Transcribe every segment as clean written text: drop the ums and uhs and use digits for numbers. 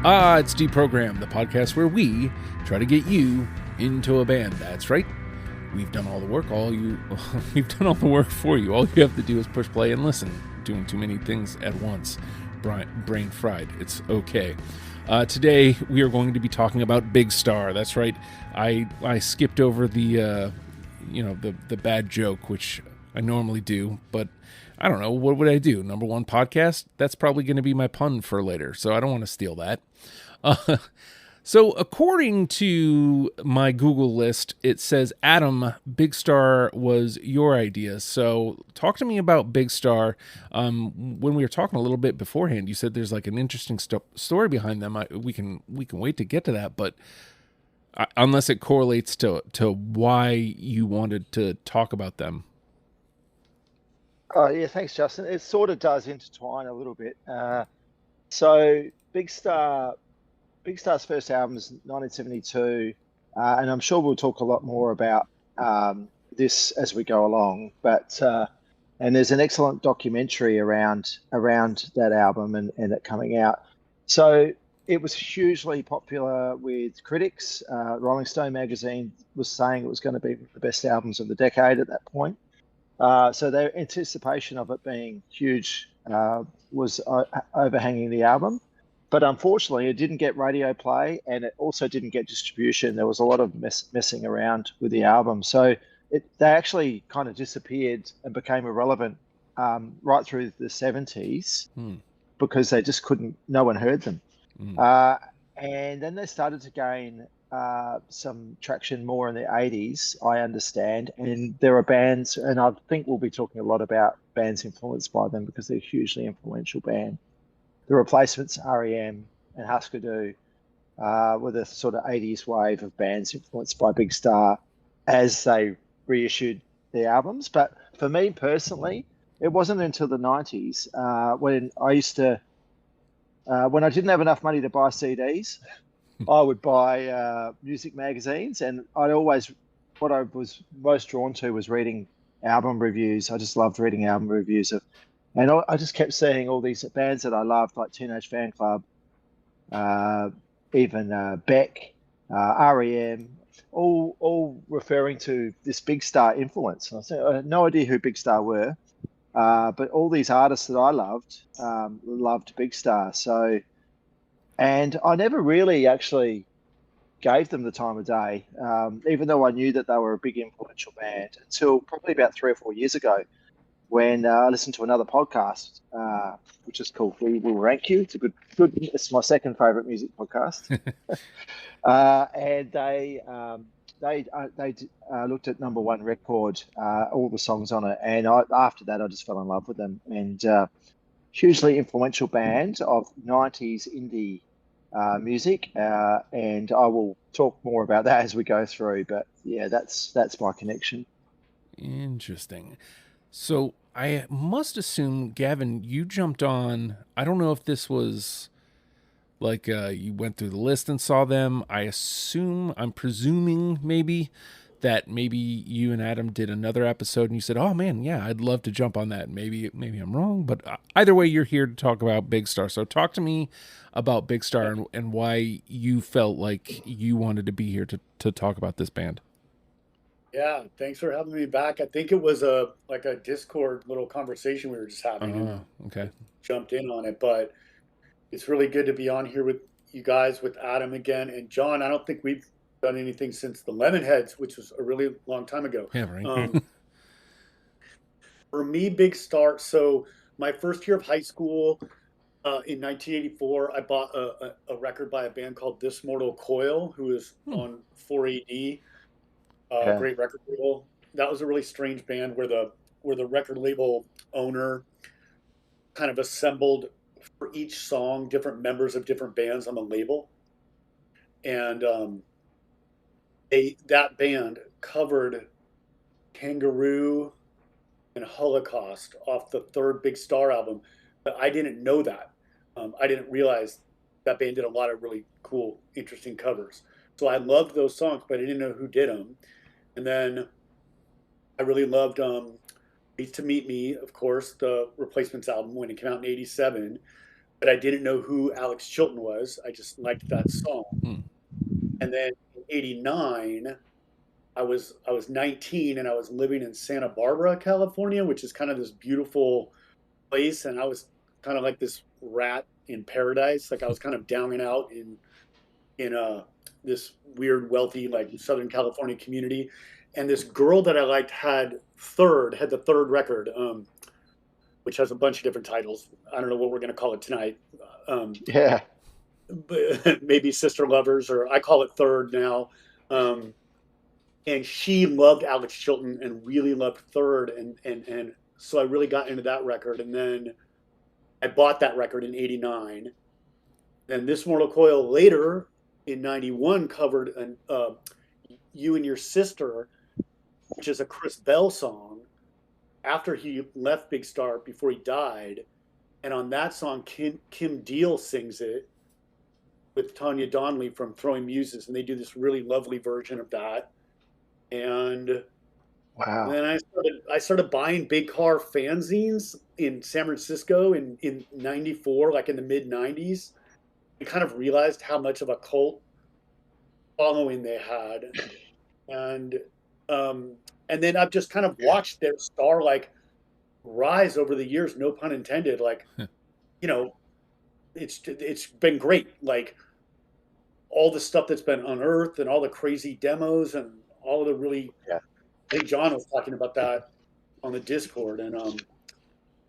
It's Deprogram, the podcast where we try to get you into a band. That's right. We've done all the work. We've done all the work for you. All you have to do is push play and listen. Doing too many things at once. Brain fried. It's okay. Today we are going to be talking about Big Star. That's right. I skipped over the bad joke, which I normally do, but I don't know. What would I do? Number one podcast? That's probably going to be my pun for later, so I don't want to steal that. So according to my Google list, it says, Adam, Big Star was your idea. So talk to me about Big Star. When we were talking a little bit beforehand, you said there's like an interesting story behind them. We can wait to get to that, but unless it correlates to why you wanted to talk about them. Oh, yeah, thanks, Justin. It sort of does intertwine a little bit. So Big Star's first album is 1972, and I'm sure we'll talk a lot more about this as we go along. But and there's an excellent documentary around that album and it coming out. So it was hugely popular with critics. Rolling Stone magazine was saying it was going to be the best albums of the decade at that point. So their anticipation of it being huge was overhanging the album. But unfortunately, it didn't get radio play, and it also didn't get distribution. There was a lot of messing around with the album. So they actually kind of disappeared and became irrelevant right through the 70s because they just no one heard them. And then they started to gain some traction more in the 80s, I understand. And there are bands, and I think we'll be talking a lot about bands influenced by them because they're a hugely influential band. The Replacements, REM, and Husker Du were the sort of 80s wave of bands influenced by Big Star as they reissued the albums. But for me personally, it wasn't until the 90s when I used to, when I didn't have enough money to buy CDs, I would buy music magazines, and what I was most drawn to was reading album reviews. I just loved reading album reviews and I just kept seeing all these bands that I loved, like Teenage Fan Club, even Beck, REM, all referring to this Big Star influence. And I had no idea who Big Star were, but all these artists that I loved Big Star. So, and I never really actually gave them the time of day, even though I knew that they were a big influential band, until probably about 3 or 4 years ago, when I listened to another podcast, which is called We Will Rank You. It's a good. It's my second favorite music podcast, and they looked at number one record, all the songs on it, and after that I just fell in love with them. And hugely influential band of 90s indie music, and I will talk more about that as we go through. But yeah, that's my connection. Interesting. So I must assume, Gavin, you jumped on. I don't know if this was like you went through the list and saw them. I'm presuming maybe that maybe you and Adam did another episode and you said, oh man, yeah, I'd love to jump on that. Maybe I'm wrong, but either way, you're here to talk about Big Star. So talk to me about Big Star and why you felt like you wanted to be here to talk about this band. Yeah, thanks for having me back. I think it was a Discord little conversation we were just having. Okay. Jumped in on it, but it's really good to be on here with you guys, with Adam again. And John, I don't think we've done anything since the Lemonheads, which was a really long time ago. Yeah, right. For me, Big Star. So my first year of high school, in 1984, I bought a record by a band called This Mortal Coil, who is on 4AD. Great record label. That was a really strange band where the record label owner kind of assembled for each song different members of different bands on the label, and that band covered Kangaroo and Holocaust off the third Big Star album, but I didn't know that. I didn't realize that band did a lot of really cool, interesting covers. So I loved those songs, but I didn't know who did them. And then I really loved Need to Meet Me, of course, the Replacements album when it came out in 87. but I didn't know who Alex Chilton was. I just liked that song. Hmm. And then in '89, I was 19 and I was living in Santa Barbara, California, which is kind of this beautiful place. And I was kind of like this rat in paradise. Like I was kind of down and out in this weird, wealthy, like Southern California community. And this girl that I liked had the third record, which has a bunch of different titles. I don't know what we're going to call it tonight. Um, Yeah. Maybe Sister Lovers, or I call it Third now. Um, and she loved Alex Chilton and really loved Third, and so I really got into that record. And then I bought that record in '89. And This Mortal Coil later in '91 covered "You and Your Sister," which is a Chris Bell song after he left Big Star before he died. And on that song, Kim Deal sings it with Tanya Donley from Throwing Muses, and they do this really lovely version of that. And Wow. then I started buying Big Car fanzines in San Francisco in '94, like in the mid '90s, and kind of realized how much of a cult following they had. And um, and then I've just kind of watched their star like rise over the years, no pun intended. Like, you know, it's been great. Like all the stuff that's been unearthed and all the crazy demos and all of the really, Yeah. I think John was talking about that on the Discord. And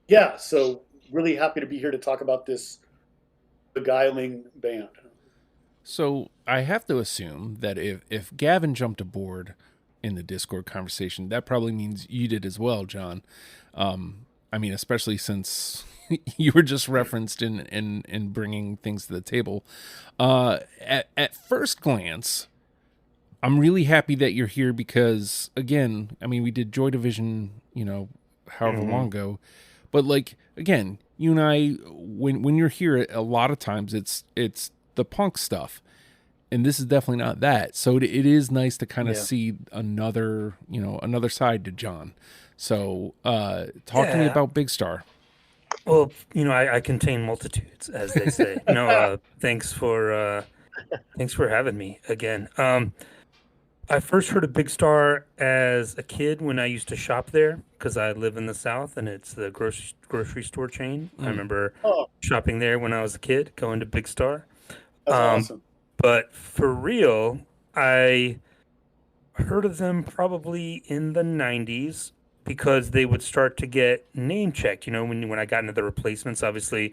yeah, so really happy to be here to talk about this beguiling band. So I have to assume that if Gavin jumped aboard in the Discord conversation, that probably means you did as well, John. I mean, especially since you were just referenced in bringing things to the table. At first glance, I'm really happy that you're here because, again, I mean, we did Joy Division, however long ago, but like again, you and I, when you're here, a lot of times it's the punk stuff, and this is definitely not that. So it is nice to kind of see another side to John. So talk to me about Big Star. Well, I contain multitudes, as they say. Thanks for having me again. I first heard of Big Star as a kid when I used to shop there because I live in the South and it's the grocery store chain. I remember shopping there when I was a kid, going to Big Star. That's awesome. But for real, I heard of them probably in the 90s because they would start to get name checked. When I got into the replacements, obviously,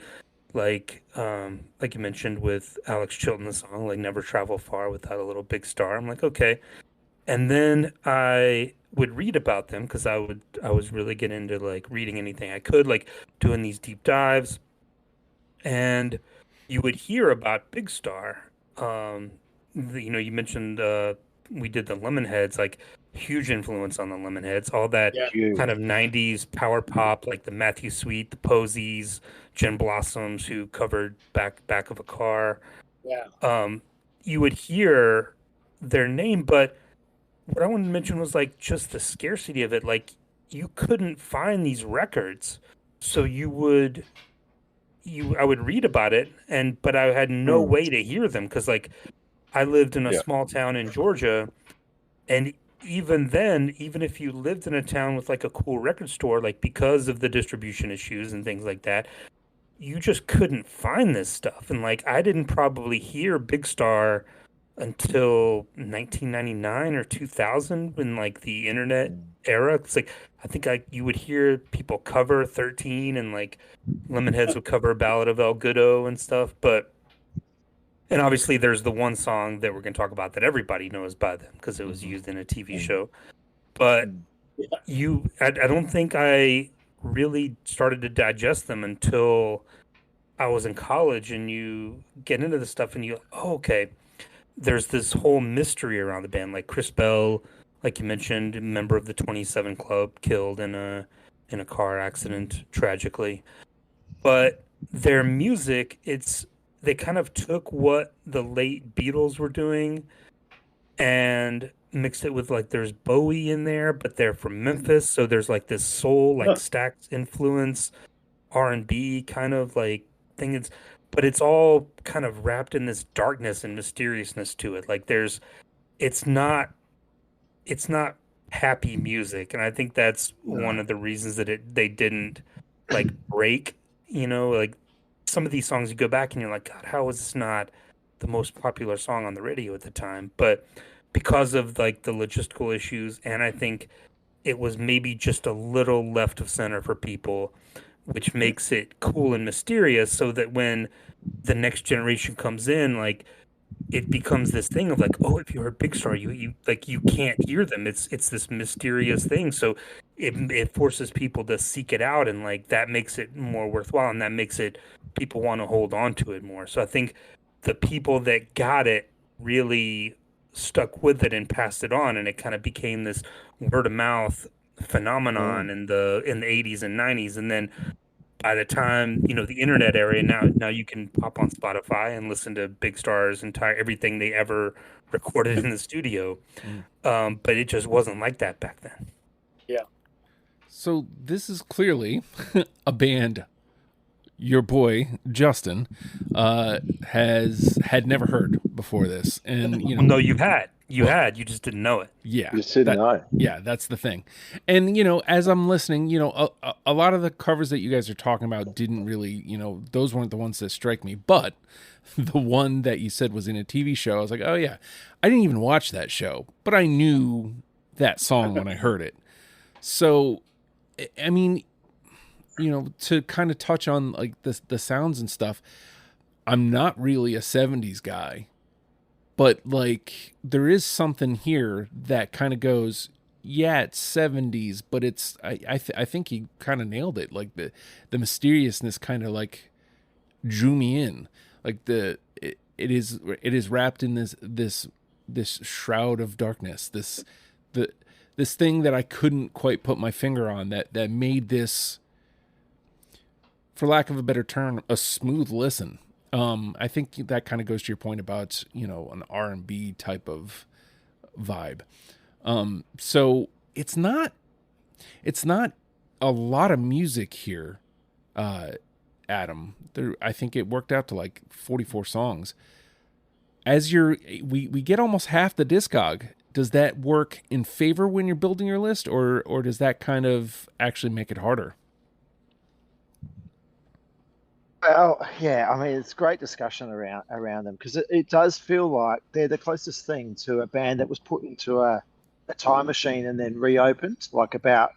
like you mentioned with Alex Chilton, the song like "Never Travel Far Without a Little Big Star." I'm like, okay. And then I would read about them because I was really getting into like reading anything I could, like doing these deep dives. And you would hear about Big Star. You mentioned we did the Lemonheads, like huge influence on the Lemonheads, all that kind of 90s power pop, like the Matthew Sweet, the Posies, Jen Blossoms, who covered back of a car. Yeah. You would hear their name, but what I wanted to mention was like just the scarcity of it. Like you couldn't find these records, so I would read about it, but I had no way to hear them because like I lived in a small town in Georgia, and even then, even if you lived in a town with like a cool record store, like because of the distribution issues and things like that, you just couldn't find this stuff. And like I didn't probably hear Big Star until 1999 or 2000 when like the internet era. It's like I think you would hear people cover 13 and like Lemonheads would cover Ballad of El Goodo and stuff, and obviously there's the one song that we're going to talk about that everybody knows by them because it was used in a TV show. But I don't think I really started to digest them until I was in college, and you get into the stuff and okay, there's this whole mystery around the band. Like Chris Bell, like you mentioned, a member of the 27 Club, killed in a car accident tragically. But their music, they kind of took what the late Beatles were doing and mixed it with like there's Bowie in there, but they're from Memphis, so there's like this soul, like Stax influence, R&B kind of like thing. But it's all kind of wrapped in this darkness and mysteriousness to it. Like it's not, it's not happy music, and I think that's one of the reasons that they didn't like break. Like some of these songs, you go back and you're like, God, how is this not the most popular song on the radio at the time? But because of like the logistical issues, and I think it was maybe just a little left of center for people, which makes it cool and mysterious, so that when the next generation comes in, like it becomes this thing of like, oh, if you're a big star, you like you can't hear them. It's this mysterious thing. So it forces people to seek it out, and like that makes it more worthwhile, and that makes it people want to hold on to it more. So I think the people that got it really stuck with it and passed it on, and it kind of became this word of mouth phenomenon in the 80s and 90s. And then by the time the internet era, now you can pop on Spotify and listen to Big Star's entire everything they ever recorded in the studio. But it just wasn't like that back then. Yeah. So this is clearly a band your boy Justin had never heard before this, and no, you just didn't know it. Yeah, you just didn't know. Yeah, that's the thing. And as I'm listening, a lot of the covers that you guys are talking about didn't really, those weren't the ones that strike me. But the one that you said was in a TV show, I was like, oh yeah, I didn't even watch that show, but I knew that song when I heard it. So, I mean, to kind of touch on like the sounds and stuff, I'm not really a 70s guy, but like there is something here that kind of goes, yeah, it's 70s, but it's I think he kind of nailed it. Like the mysteriousness kind of like drew me in. Like it is wrapped in this shroud of darkness. This thing that I couldn't quite put my finger on that made this, for lack of a better term, a smooth listen. I think that kind of goes to your point about, an R&B type of vibe. So it's not a lot of music here, Adam. I think it worked out to like 44 songs. As we get almost half the discog. Does that work in favor when you're building your list, or does that kind of actually make it harder? Well, yeah, I mean, it's great discussion around them, because it does feel like they're the closest thing to a band that was put into a time machine and then reopened, like about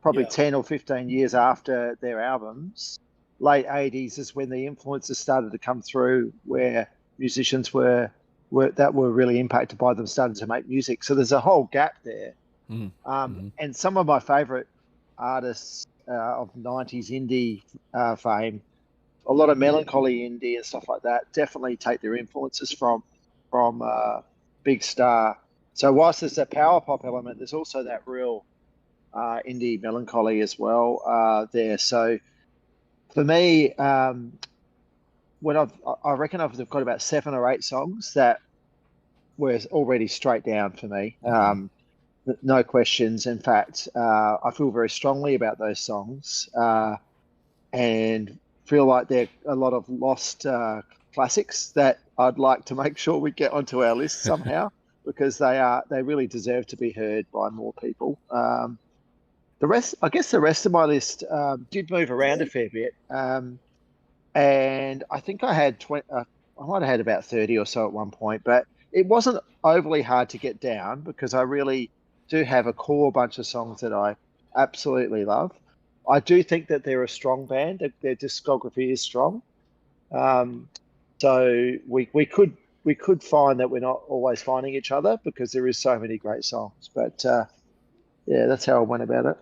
probably 10 or 15 years after their albums. Late 80s is when the influences started to come through, where musicians were really impacted by them starting to make music. So there's a whole gap there. And some of my favorite artists of 90s indie fame, a lot of melancholy indie and stuff like that, definitely take their influences from Big Star. So whilst there's that power pop element, there's also that real indie melancholy as well there. So for me, I reckon I've got about 7 or 8 songs that were already straight down for me. No questions. In fact, I feel very strongly about those songs, and feel like they're a lot of lost classics that I'd like to make sure we get onto our list somehow, because they really deserve to be heard by more people. The rest of my list did move around a fair bit. And I think I had I might have had about 30 or so at one point, but it wasn't overly hard to get down, because I really do have a core bunch of songs that I absolutely love. I do think that they're a strong band. Their discography is strong. So we could find that we're not always finding each other, because there is so many great songs. But yeah, that's how I went about it.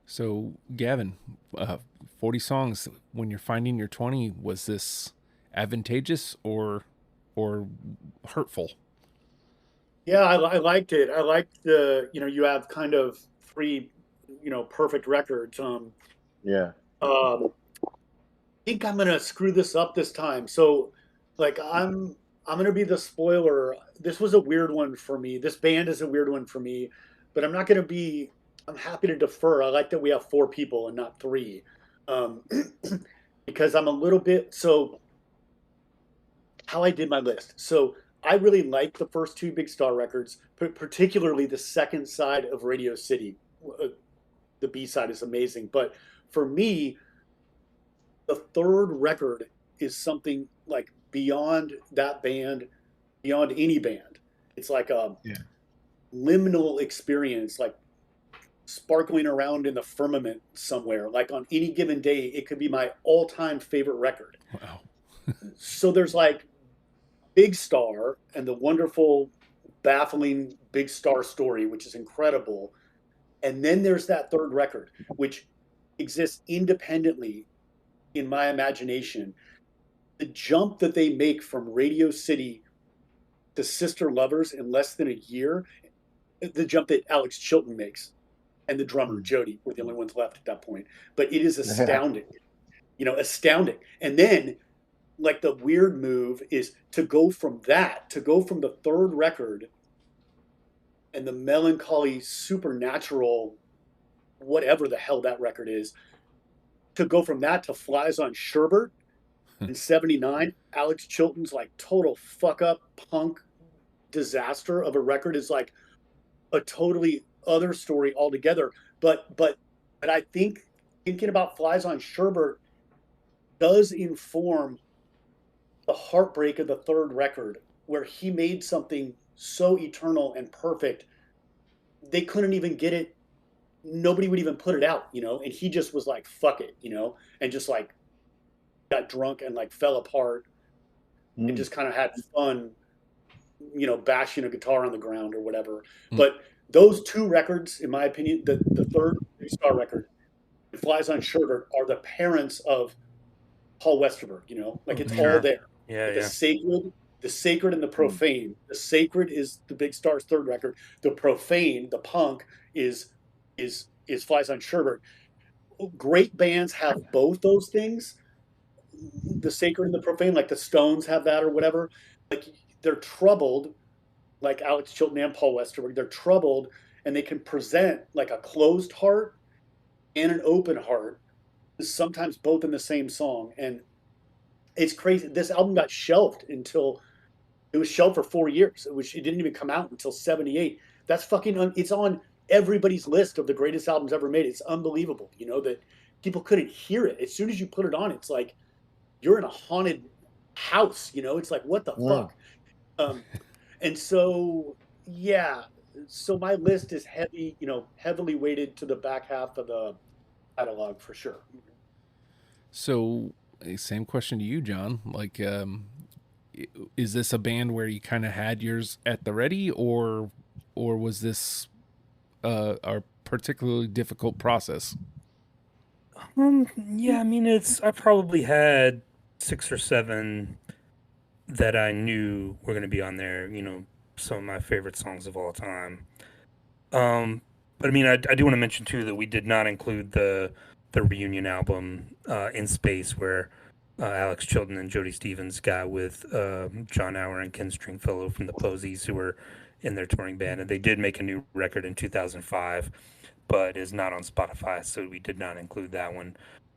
So Gavin, 40 songs. When you're finding your 20, was this advantageous or hurtful? Yeah, I liked it. I liked you have kind of 3, perfect records. Yeah. I think I'm gonna screw this up this time. So, like, I'm gonna be the spoiler. This was a weird one for me. This band is a weird one for me, but I'm not gonna be. I'm happy to defer. I like that we have 4 people and not 3. because I'm a little bit, so how I did my list. So I really like the first two Big Star records, particularly the second side of Radio City. The B side is amazing, but for me, the third record is something like beyond that band, beyond any band. It's like a liminal experience, like sparkling around in the firmament somewhere. Like on any given day, it could be my all-time favorite record. Wow. So there's like Big Star and the wonderful, baffling Big Star story, which is incredible. And then there's that third record, which exists independently in my imagination. The jump that they make from Radio City to Sister Lovers in less than a year, the jump that Alex Chilton makes and the drummer Jody were the only ones left at that point. But it is astounding, astounding. And then like the weird move is to go from the third record and the melancholy supernatural, whatever the hell that record is, to go from that to Flies on Sherbert in 79. Alex Chilton's like total fuck up punk disaster of a record is like a totally other story altogether. But I think thinking about Flies on Sherbert does inform the heartbreak of the third record, where he made something so eternal and perfect, they couldn't even get it. Nobody would even put it out, and he just was like, fuck it, and just like got drunk and like fell apart and just kind of had fun, bashing a guitar on the ground or whatever. But those two records, in my opinion, the third Big Star record, It Flies on Sherbert, are the parents of Paul Westerberg, like it's all there. Yeah, like the sacred and the profane. The sacred is the Big Star's third record. The profane, the punk, is Flies on Sherbert. Great bands have both those things. The sacred and the profane, like the Stones have that or whatever. Like they're troubled, like Alex Chilton and Paul Westerberg. They're troubled, and they can present like a closed heart and an open heart, sometimes both in the same song. And it's crazy. This album got shelved until it was shelved for 4 years. It didn't even come out until 78. That's fucking, it's on everybody's list of the greatest albums ever made. It's unbelievable, that people couldn't hear it. As soon as you put it on, it's like you're in a haunted house, it's like, what the fuck? And so, so my list is heavy, heavily weighted to the back half of the catalog for sure. So, same question to you, John. Like, is this a band where you kind of had yours at the ready, or was this a particularly difficult process? Yeah, I mean, I probably had 6 or 7 that I knew were going to be on there, some of my favorite songs of all time. But I mean, I do want to mention too that we did not include the reunion album, In Space, where Alex Chilton and Jody Stevens got with John Hour and Ken Stringfellow from the Posies, who were in their touring band, and they did make a new record in 2005, but is not on Spotify, so we did not include that one.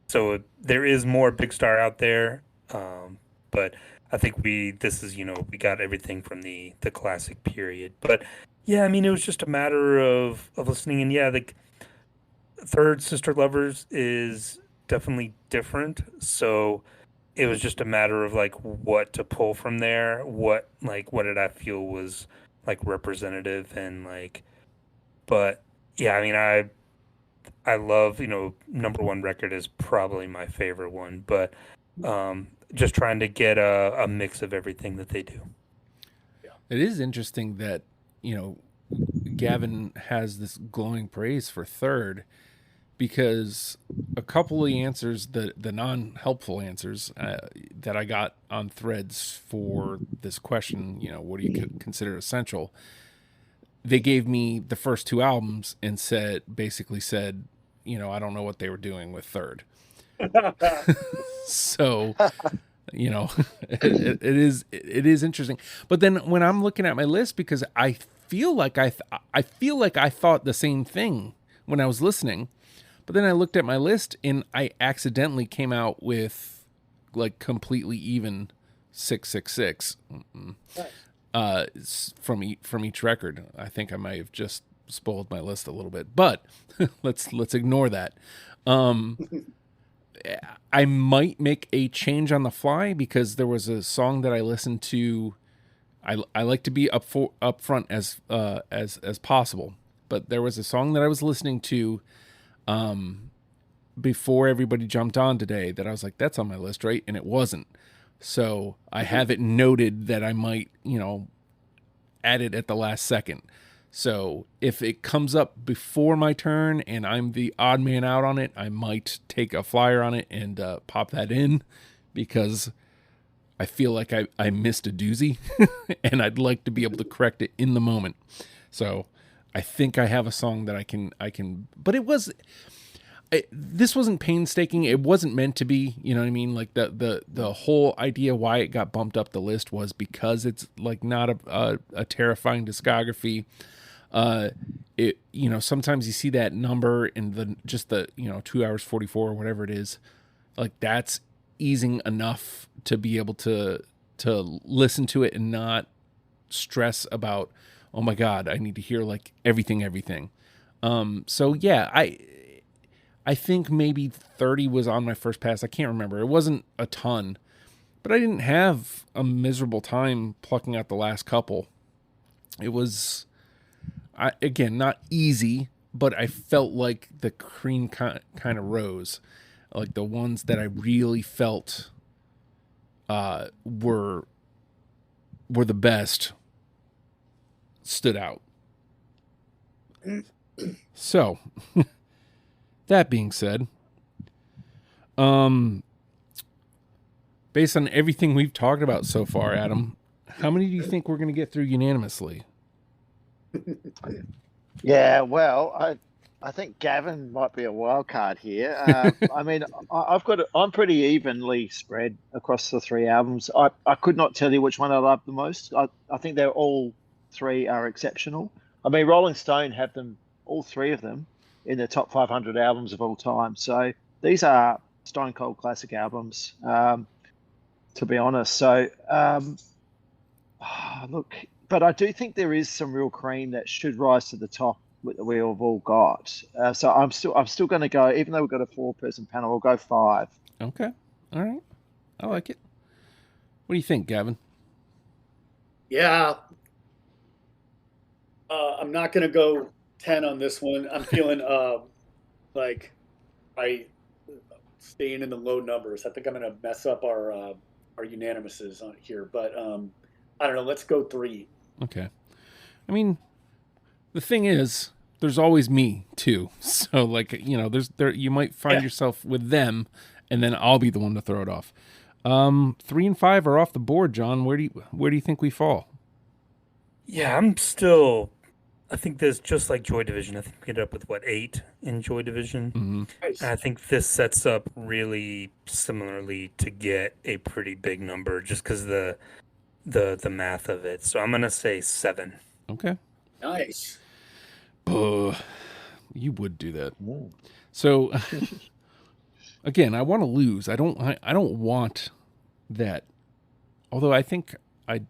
So there is more Big Star out there, but I think we got everything from the classic period. But yeah, I mean, it was just a matter of listening, and yeah, the third Sister Lovers is definitely different, so it was just a matter of like what to pull from there, what did I feel was like representative, and like, but yeah, I mean, I love, number one record is probably my favorite one, but just trying to get a mix of everything that they do. Yeah. It is interesting that, Gavin has this glowing praise for third, because a couple of the answers, the non-helpful answers that I got on threads for this question, what do you consider essential? They gave me the first 2 albums and basically said, I don't know what they were doing with third. So, it is interesting. But then when I'm looking at my list, because I feel like I thought the same thing when I was listening, but then I looked at my list and I accidentally came out with like completely even 666 from each record. I think I might have just spoiled my list a little bit, but let's ignore that. I might make a change on the fly because there was a song that I listened to. I like to be up front as possible, but there was a song that I was listening to before everybody jumped on today that I was like, that's on my list, right? And it wasn't. So I have it noted that I might, add it at the last second. So if it comes up before my turn and I'm the odd man out on it, I might take a flyer on it and pop that in because I feel like I missed a doozy and I'd like to be able to correct it in the moment. So I think I have a song that I can, but this wasn't painstaking. It wasn't meant to be, you know what I mean? Like the whole idea why it got bumped up the list was because it's like not a terrifying discography. Sometimes you see that number in the 2 hours 44 or whatever it is, like that's easing enough to be able to listen to it and not stress about, oh my God, I need to hear like everything. So yeah, I think maybe 30 was on my first pass. I can't remember. It wasn't a ton, but I didn't have a miserable time plucking out the last couple. It was, again, not easy, but I felt like the cream kind of rose. Like the ones that I really felt were the best stood out. So, that being said, based on everything we've talked about so far, Adam, how many do you think we're going to get through unanimously? Yeah, well, I think Gavin might be a wild card here. I mean, I'm pretty evenly spread across the three albums. I could not tell you which one I love the most. I think they're all three are exceptional. I mean, Rolling Stone have them, all three of them, in the top 500 albums of all time. So these are stone cold classic albums, to be honest. So look, but I do think there is some real cream that should rise to the top that we have all got. So I'm still going to go, even though we've got a 4-person panel, we'll go 5. Okay. All right. I like it. What do you think, Gavin? Yeah. I'm not going to go 10 on this one. I'm feeling like I staying in the low numbers. I think I'm going to mess up our unanimouses on here, but I don't know. Let's go 3. Okay. I mean, the thing is, there's always me too. So like, you might find yourself with them, and then I'll be the one to throw it off. 3 and 5 are off the board, John. Where do you think we fall? Yeah, I think there's just like Joy Division. I think we ended up with 8 in Joy Division. Mm-hmm. Nice. And I think this sets up really similarly to get a pretty big number just because the math of it. So I'm gonna say 7. Okay. Nice. You would do that. Whoa. So again, I want to lose. I don't want that. Although I think I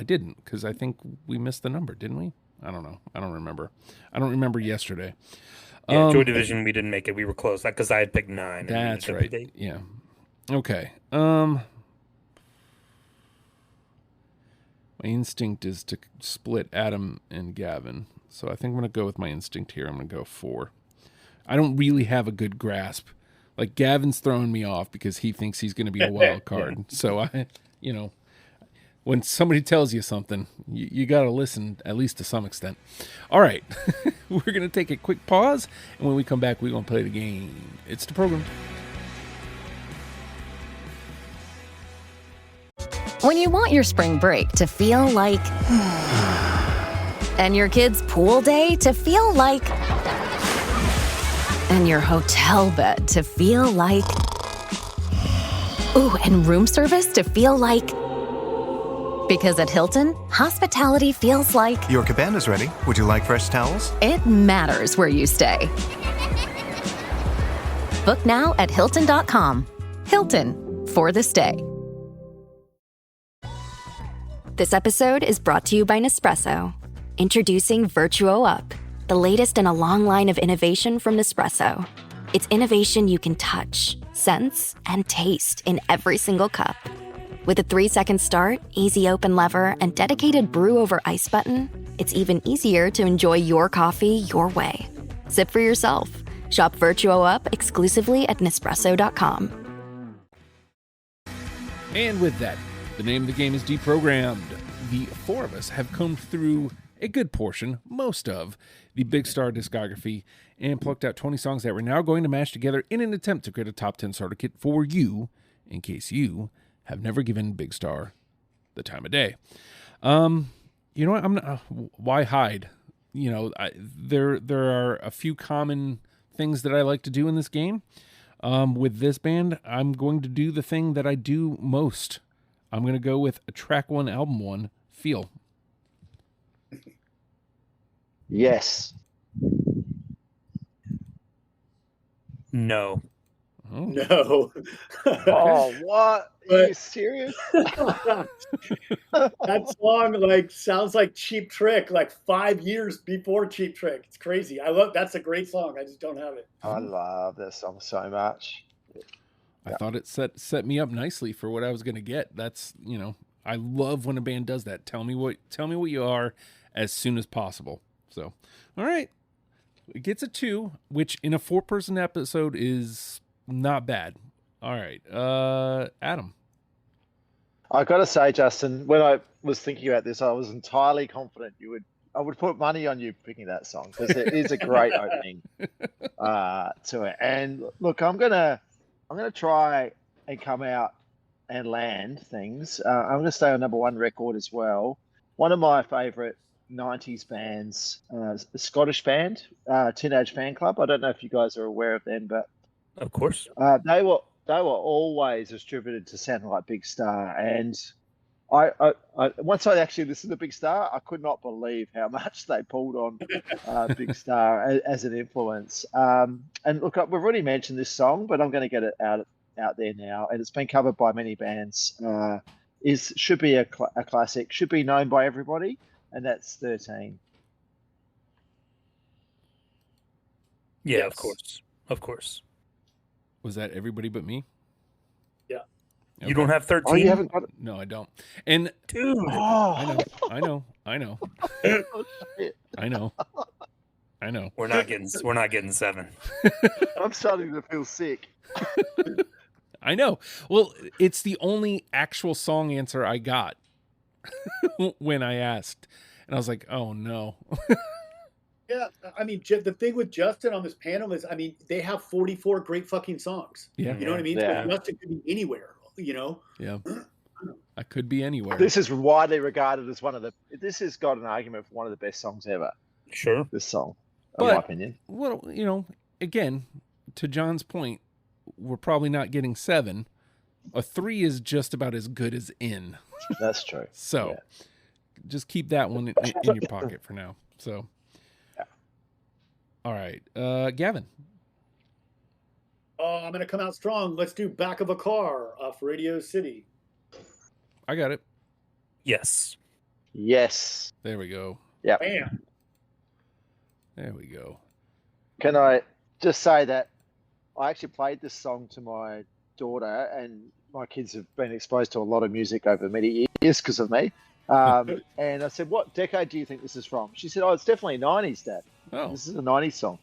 didn't, because I think we missed the number, didn't we? I don't know. I don't remember. I don't remember yesterday. Yeah, Joy Division, we didn't make it. We were close. Because I had picked 9. That's right. Yeah. Okay. My instinct is to split Adam and Gavin. So I think I'm going to go with my instinct here. I'm going to go 4. I don't really have a good grasp. Like, Gavin's throwing me off because he thinks he's going to be a wild card. So when somebody tells you something, you got to listen, at least to some extent. All right. We're going to take a quick pause. And when we come back, we're going to play the game. It's the program. When you want your spring break to feel like... and your kids' pool day to feel like... and your hotel bed to feel like... ooh, and room service to feel like... because at Hilton, hospitality feels like... Your cabana's ready. Would you like fresh towels? It matters where you stay. Book now at Hilton.com. Hilton. for the stay. This episode is brought to you by Nespresso. Introducing Virtuo Up, the latest in a long line of innovation from Nespresso. It's innovation you can touch, sense, and taste in every single cup. With a 3-second start, easy open lever, and dedicated brew over ice button, it's even easier to enjoy your coffee your way. Sip for yourself. Shop Virtuo Up exclusively at Nespresso.com. And with that, the name of the game is Deprogrammed. The four of us have combed through a good portion, most of, the Big Star discography and plucked out 20 songs that we're now going to mash together in an attempt to create a top 10 starter kit for you, in case you have never given Big Star the time of day. You know what? I'm not. Why hide? You know, there are a few common things that I like to do in this game. With this band, I'm going to do the thing that I do most. I'm going to go with a track one, album one, feel. Yes. No. Oh. No. Oh, what? Are you But- serious? That song sounds like Cheap Trick, 5 years before Cheap Trick. It's crazy. That's a great song. I just don't have it. I love that song so much. I thought it set me up nicely for what I was going to get. That's, you know, I love when a band does that. Tell me what you are as soon as possible. So, all right. It gets a 2, which in a 4-person episode is not bad. All right. Adam. I got to say, Justin, when I was thinking about this, I was entirely confident I would put money on you picking that song because it is a great opening to it. And look, I'm gonna try and come out and land things. I'm gonna stay on number 1 record as well. One of my favorite 90s bands, a Scottish band, Teenage Fan Club. I don't know if you guys are aware of them, but Of course. they were always distributed to sound like Big Star, and I once I actually listened to Big Star, I could not believe how much they pulled on Big Star as an influence. And look, we've already mentioned this song, but I'm going to get it out there now, and it's been covered by many bands. Should be a classic, should be known by everybody, and that's 13. Yeah, Yes. Of course. Was that everybody but me? Yeah. Okay. You don't have 13? Oh, you haven't got it? No, I don't. And Dude. Oh, I know. shit. I know. We're not getting 7. I'm starting to feel sick. I know. Well, it's the only actual song answer I got when I asked. And I was like, oh no. Yeah, I mean, the thing with Justin on this panel is, they have 44 great fucking songs. Yeah. You know what I mean? Yeah. So Justin could be anywhere, Yeah. I could be anywhere. This is widely regarded as this has got an argument for one of the best songs ever. Sure. This song, in But- my opinion. Well, you know, again, to John's point, we're probably not getting 7. A 3 is just about as good as in. That's true. So Yeah. just keep that one in your pocket for now. So, Yeah. All right. Gavin. Oh, I'm going to come out strong. Let's do Back of a Car off Radio City. I got it. Yes. Yes. There we go. Bam. There we go. Can I just say that I actually played this song to my daughter, and my kids have been exposed to a lot of music over many years because of me. And I said, "What decade do you think this is from?" She said, "Oh, it's definitely 90s, Dad. Oh, This is a 90s song."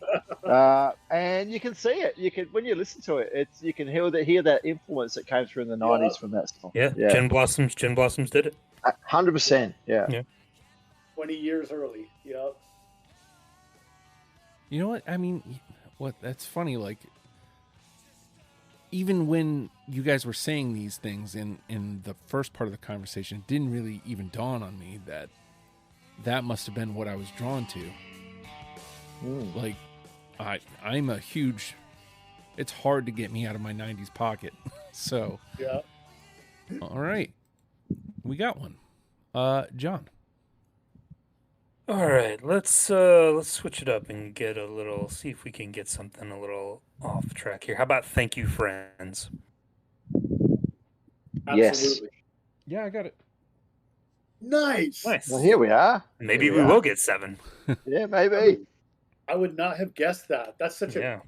And you can see it. You can, when you listen to it, you can hear that influence that came through in the 90s from that song. Yeah. Gin Blossoms did it. 100%. Yeah. Yeah. 20 years early. Yep. you know what? I mean, that's funny. Like, even when you guys were saying these things in the first part of the conversation, it didn't really even dawn on me that must have been what I was drawn to. Like, I'm a huge, it's hard to get me out of my 90s pocket. So, Yeah. all right, we got one. John. All right, let's switch it up and see if we can get something a little off track here. How about Thank You Friends? Absolutely. Yeah, I got it. Nice. Well, here we are. Maybe Here we are. will get 7. Yeah, maybe. I would not have guessed that. That's such Yeah. a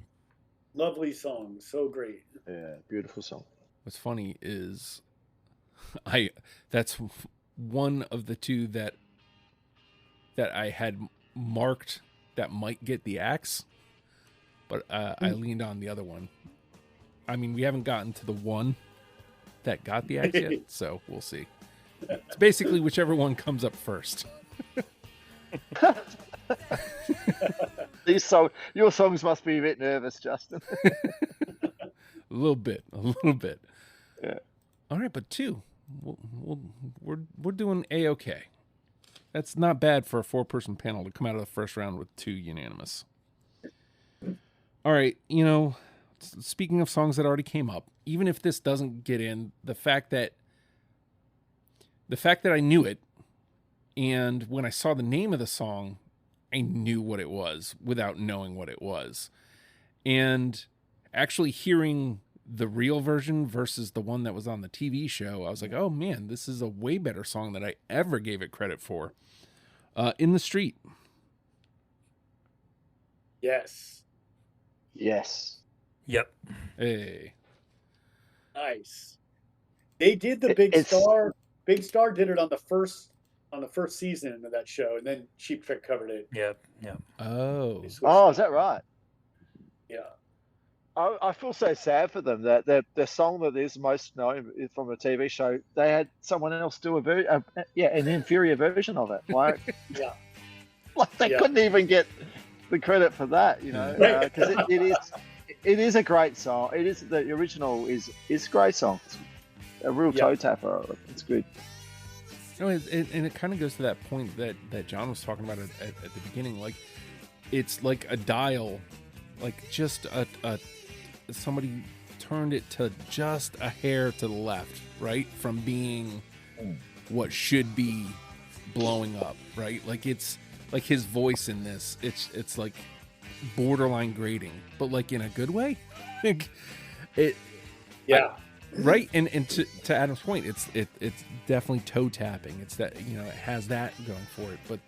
lovely song. So great. Yeah, beautiful song. What's funny is that's one of the two that I had marked that might get the axe, but I leaned on the other one. I mean, we haven't gotten to the one that got the axe yet, so we'll see. It's basically whichever one comes up first. Your songs must be a bit nervous, Justin. A little bit. Yeah. All right, but 2. We're doing A-okay. That's not bad for a 4-person panel to come out of the first round with 2 unanimous. All right, speaking of songs that already came up, even if this doesn't get in, the fact that I knew it, and when I saw the name of the song, I knew what it was without knowing what it was. And actually hearing the real version versus the one that was on the TV show, I was like, oh man, this is a way better song than I ever gave it credit for. In the Street. Yes. Yes. Yep. Hey. Nice. They did the Big Star. Big Star did it on the first season of that show, and then Cheap Trick covered it. Yep. Oh. Oh, is that right? Yeah. I feel so sad for them that the song that is most known from a TV show, they had someone else do an inferior version of it. Like, Yeah. like they couldn't even get the credit for that, because it is a great song. It is the original is a great song. It's a real toe tapper. It's good. No, and it kind of goes to that point that John was talking about at the beginning. Like, it's like a dial, like just a somebody turned it to just a hair to the left, right, from being what should be blowing up, right? Like, it's like his voice in this. It's like borderline grating, but like in a good way. Right, and to Adam's point, it's definitely toe tapping. It's that, it has that going for it, but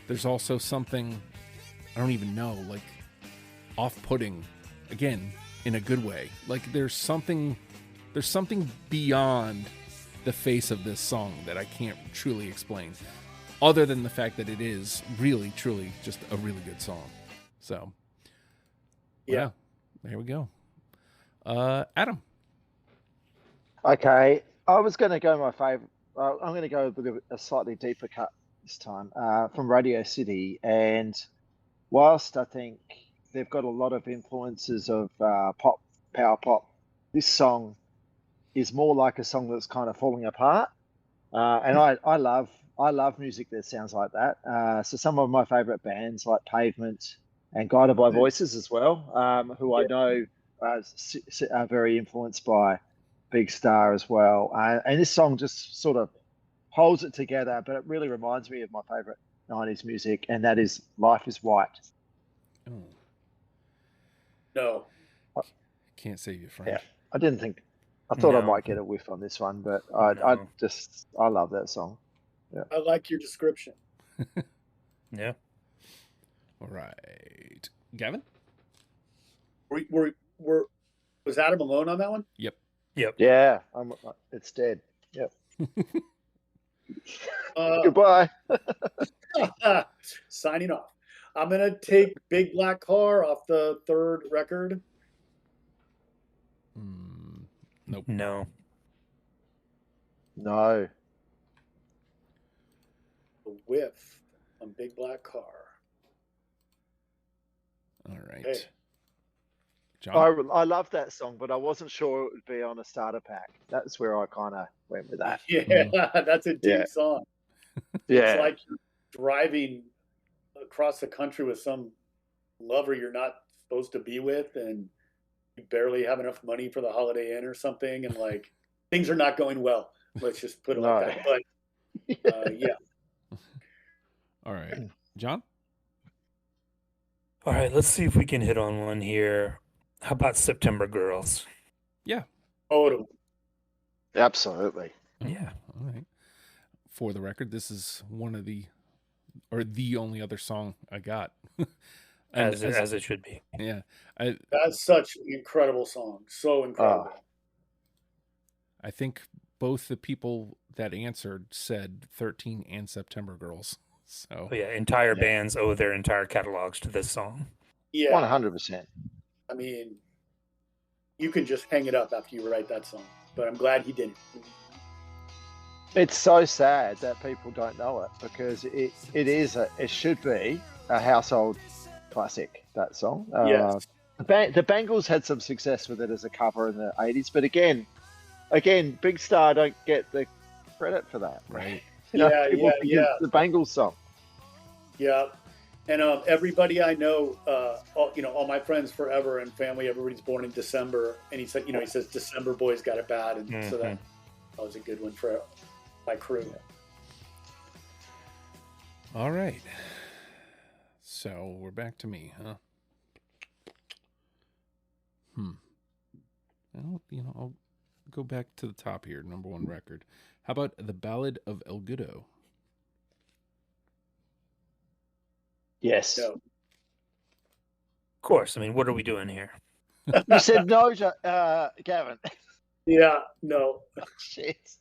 there's also something I don't even know, like off-putting, again, in a good way. Like there's something beyond the face of this song that I can't truly explain, other than the fact that it is really, truly just a really good song. So, yeah, there we go. Adam. Okay, I was going to go my favorite. I'm going to go with a slightly deeper cut this time from Radio City. And whilst I think they've got a lot of influences of pop, power pop, this song is more like a song that's kind of falling apart. And I love music that sounds like that. So some of my favorite bands like Pavement and Guided by Voices as well, who I know are very influenced by Big Star as well. And this song just sort of holds it together, but it really reminds me of my favorite 90s music, and that is Life is White. Oh. No. Can't save you, Frank. Yeah, I thought I might get a whiff on this one, but I love that song. Yeah. I like your description. Yeah. All right. Gavin? Was Adam alone on that one? Yep. Yeah, it's dead. Yep. Goodbye. Signing off. I'm going to take Big Black Car off the third record. Nope. No. No. A whiff on Big Black Car. All right. Hey. John? I love that song, but I wasn't sure it would be on a starter pack. That's where I kind of went with that. Yeah, that's a deep song. Yeah. It's like you're driving across the country with some lover you're not supposed to be with, and you barely have enough money for the Holiday Inn or something, and like things are not going well. Let's just put it like that. But yeah. All right. John? All right, let's see if we can hit on one here. How about September Girls? Yeah. Totally. Absolutely. Yeah. All right. For the record, this is the only other song I got. As it should be. Yeah. That's such an incredible song. So incredible. I think both the people that answered said 13 and September Girls. So Oh, yeah, entire bands owe their entire catalogs to this song. Yeah. 100%. I mean, you can just hang it up after you write that song, but I'm glad he didn't. It's so sad that people don't know it because it should be a household classic, that song. Yes. The Bangles had some success with it as a cover in the 80s, but again, Big Star don't get the credit for that. right. People think it's the Bangles song. Yeah. And everybody I know, all my friends forever and family, everybody's born in December. And he said, he says December boys got it bad. And so that was a good one for my crew. All right. So we're back to me, huh? Well, I'll go back to the top here. Number one record. How about The Ballad of El Goodo? Yes. No. Of course. I mean, what are we doing here? You said no, Gavin. Yeah, no. Shit.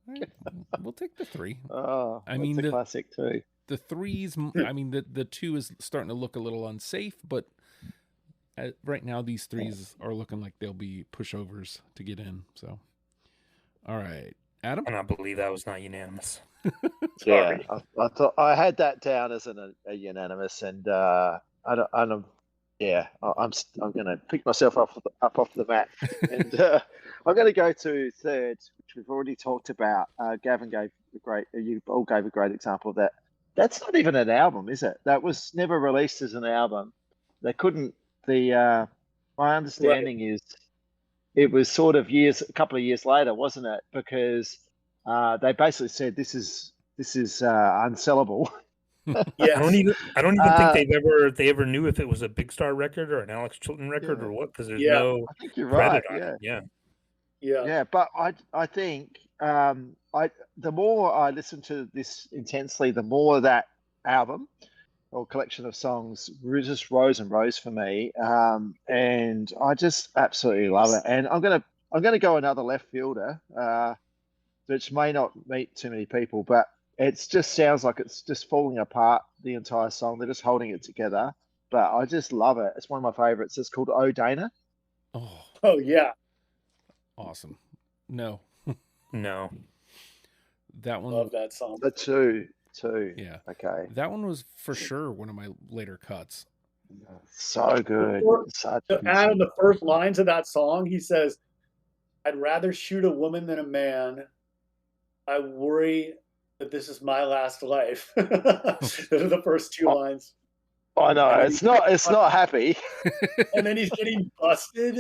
All right, we'll take the 3. Oh, I mean, the classic too. The 3's, I mean, the 2 is starting to look a little unsafe, but right now these 3's are looking like they'll be pushovers to get in. So, all right, Adam. I cannot believe that was not unanimous. Yeah, I thought I had that down as a unanimous, and I'm going to pick myself up off the mat, and I'm going to go to third, which we've already talked about. Gavin you all gave a great example of that. That's not even an album, is it? That was never released as an album. They couldn't. My understanding is it was sort of a couple of years later, wasn't it? Because they basically said this is unsellable. Yes. I don't even think they ever knew if it was a Big Star record or an Alex Chilton record or what, because there's no I think you're credit right. on it. Yeah. Yeah, but I think the more I listen to this intensely, the more that album or collection of songs just rose and rose for me, and I just absolutely love it. And I'm gonna go another left fielder, which may not meet too many people, but it just sounds like it's just falling apart, the entire song. They're just holding it together, but I just love it. It's one of my favorites. It's called Oh Dana. Oh yeah. Awesome. No. That one. Love that song. The two. Yeah. Okay. That one was for sure one of my later cuts. So good. Adam, the first lines of that song, he says, "I'd rather shoot a woman than a man. I worry that this is my last life." Those are the first 2 lines. I know it's not happy. And then he's getting busted,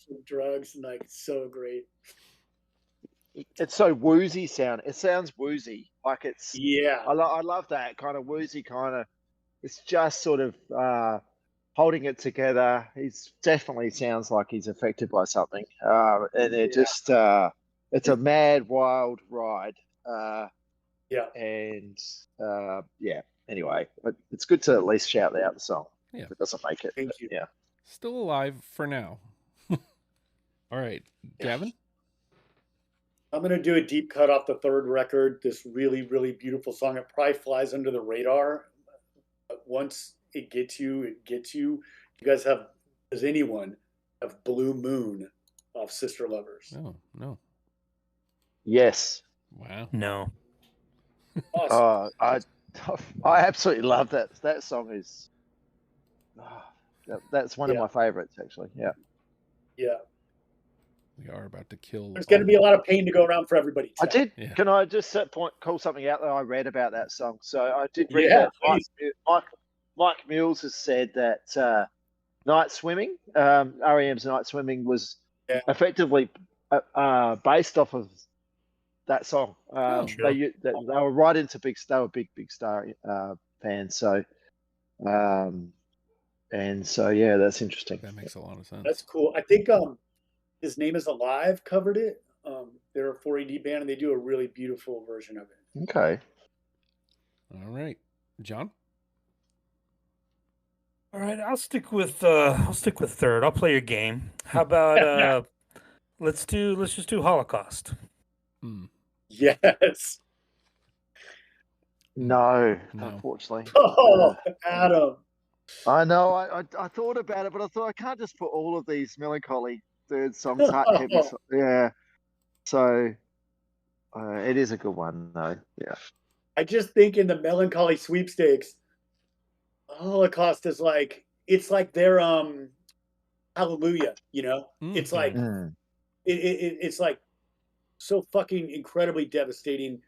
for drugs, and so great. It's so woozy sound. It sounds woozy, like it's. Yeah. I love that kind of woozy kind of. It's just sort of holding it together. He's definitely sounds like he's affected by something, and it just it's a mad, wild ride. And Anyway, but it's good to at least shout out the song. Yeah. If it doesn't make it. Thank you. Yeah. Still alive for now. All right, Gavin. I'm going to do a deep cut off the third record. This really, really beautiful song. It probably flies under the radar. But once it gets you, it gets you. Does anyone have Blue Moon off Sister Lovers? No. Yes. Wow. No. Awesome. I absolutely love that. That song is. That's one of my favorites, actually. Yeah. Yeah. We are about to kill. There's going to be a lot of pain to go around for everybody. I did. Yeah. Can I just call something out that I read about that song? So I did read that Mike Mills has said that Night Swimming, REM's Night Swimming, was effectively based off of that song. Sure. They were right into Big Star, big Star fans. So, and so yeah, that's interesting. That makes a lot of sense. That's cool. I think His Name Is Alive covered it. They're a 4AD band, and they do a really beautiful version of it. Okay. All right, John. All right, I'll stick with third. I'll play your game. How about let's just do Holocaust. Yes. No, No. unfortunately. Oh, Adam. I know. I thought about it, but I thought I can't just put all of these melancholy third songs, heavy. Yeah. So it is a good one, though. Yeah. I just think in the melancholy sweepstakes, Holocaust is like, it's like their Hallelujah. You know, it's like it's like so fucking incredibly devastating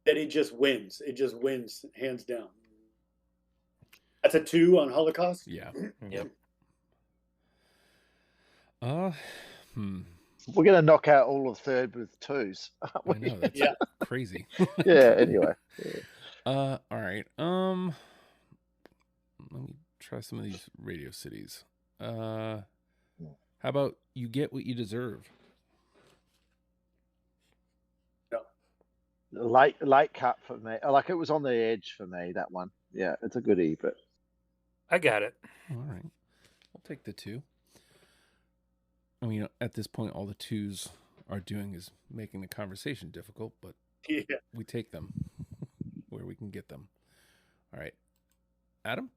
that it just wins. It just wins hands down. That's a 2 on Holocaust. Yeah. Yep. We're gonna knock out all of third with 2s. I know, that's crazy. Yeah. Anyway. All right. Let me try some of these Radio Cities. How about You Get What You Deserve? Late cut for me. Like, it was on the edge for me, that one. Yeah, it's a goodie, but I got it. All right. I'll take the 2. I mean, at this point, all the 2s are doing is making the conversation difficult, but we take them where we can get them. All right. Adam?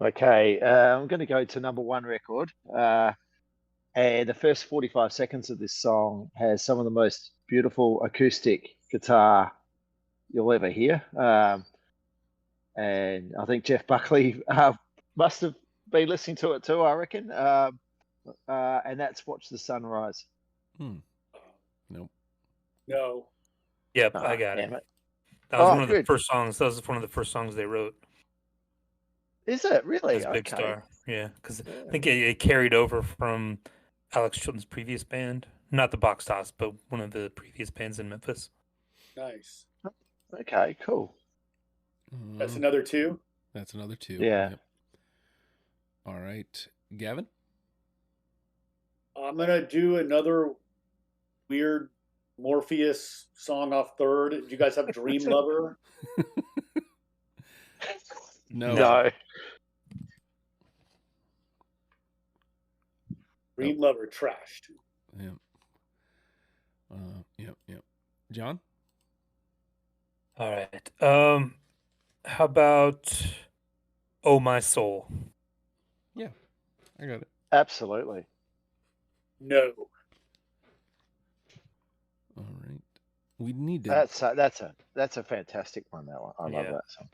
okay. I'm going to go to number 1 record. And the first 45 seconds of this song has some of the most beautiful acoustic guitar you'll ever hear. And I think Jeff Buckley must have been listening to it too, I reckon. And that's Watch the Sunrise. Nope. No. Yep, I got it. Damn it. That was one of the first songs. That was one of the first songs they wrote. Is it really? As Big Star. Yeah, because I think it carried over from Alex Chilton's previous band. Not the Box Toss, but one of the previous bands in Memphis. Nice. Okay, cool. That's another 2? That's another 2. Yeah. Yep. All right. Gavin? I'm going to do another weird Morpheus song off third. Do you guys have Dream Lover? No. Dream Lover trashed. Yep. Yep. John? All right. How about Oh My Soul? Yeah, I got it. Absolutely. No. All right. We need to. That's a fantastic one. That one. I love that song.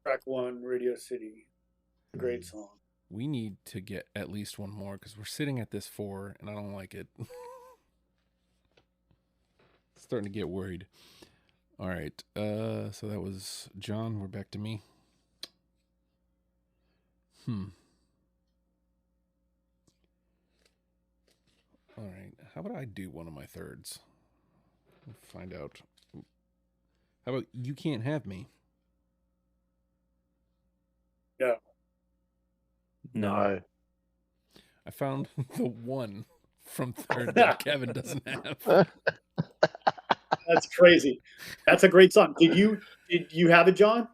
Track 1, Radio City. Great song. We need to get at least one more because we're sitting at this 4 and I don't like it. Starting to get worried. All right. So that was John. We're back to me. All right. How about I do one of my thirds? We'll find out. How about You Can't Have Me? No. I found the one from third that Kevin doesn't have. That's crazy. That's a great song. Did you have it, John?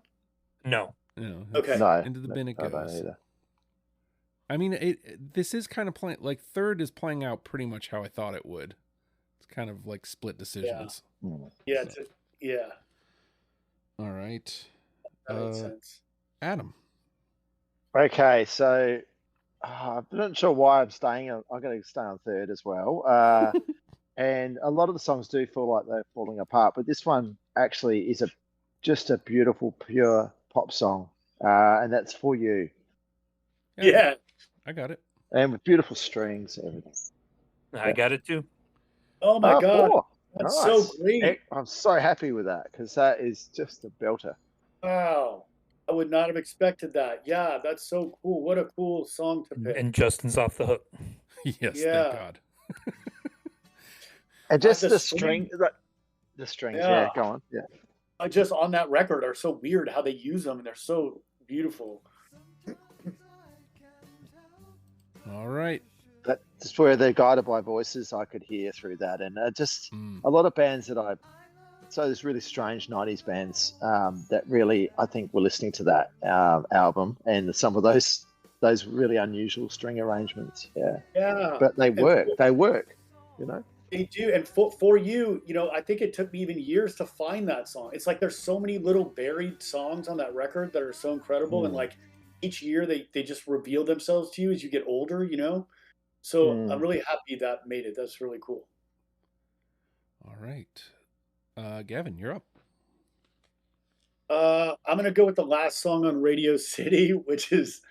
No. Okay. No. Into the bin it goes. Either. I mean, this is kind of playing, like, third is playing out pretty much how I thought it would. It's kind of like split decisions. Yeah. All right. That makes sense. Adam. Okay, so I'm not sure why I'm staying. I'm going to stay on third as well. And a lot of the songs do feel like they're falling apart, but this one actually is just a beautiful, pure pop song, and that's For You. Yeah. I got it. And with beautiful strings and everything. I got it too. Oh my God. Cool. That's Nice. so great. I'm so happy with that because that is just a belter. Wow. I would not have expected that. Yeah, that's so cool. What a cool song to pick. And Justin's off the hook. Yes, Yeah. thank God. And just the the strings, yeah, go on. Yeah. Just on that record are so weird how they use them, and they're so beautiful. All right. just where they're guided by voices, I could hear through that, and just a lot of bands that so there's really strange 90s bands that really, I think, were listening to that album and some of those really unusual string arrangements. Yeah. But they work, you know. They do. And for you, I think it took me even years to find that song. It's like there's so many little buried songs on that record that are so incredible. And like each year they just reveal themselves to you as you get older, So I'm really happy that made it. That's really cool. All right. Gavin, you're up. I'm going to go with the last song on Radio City, which is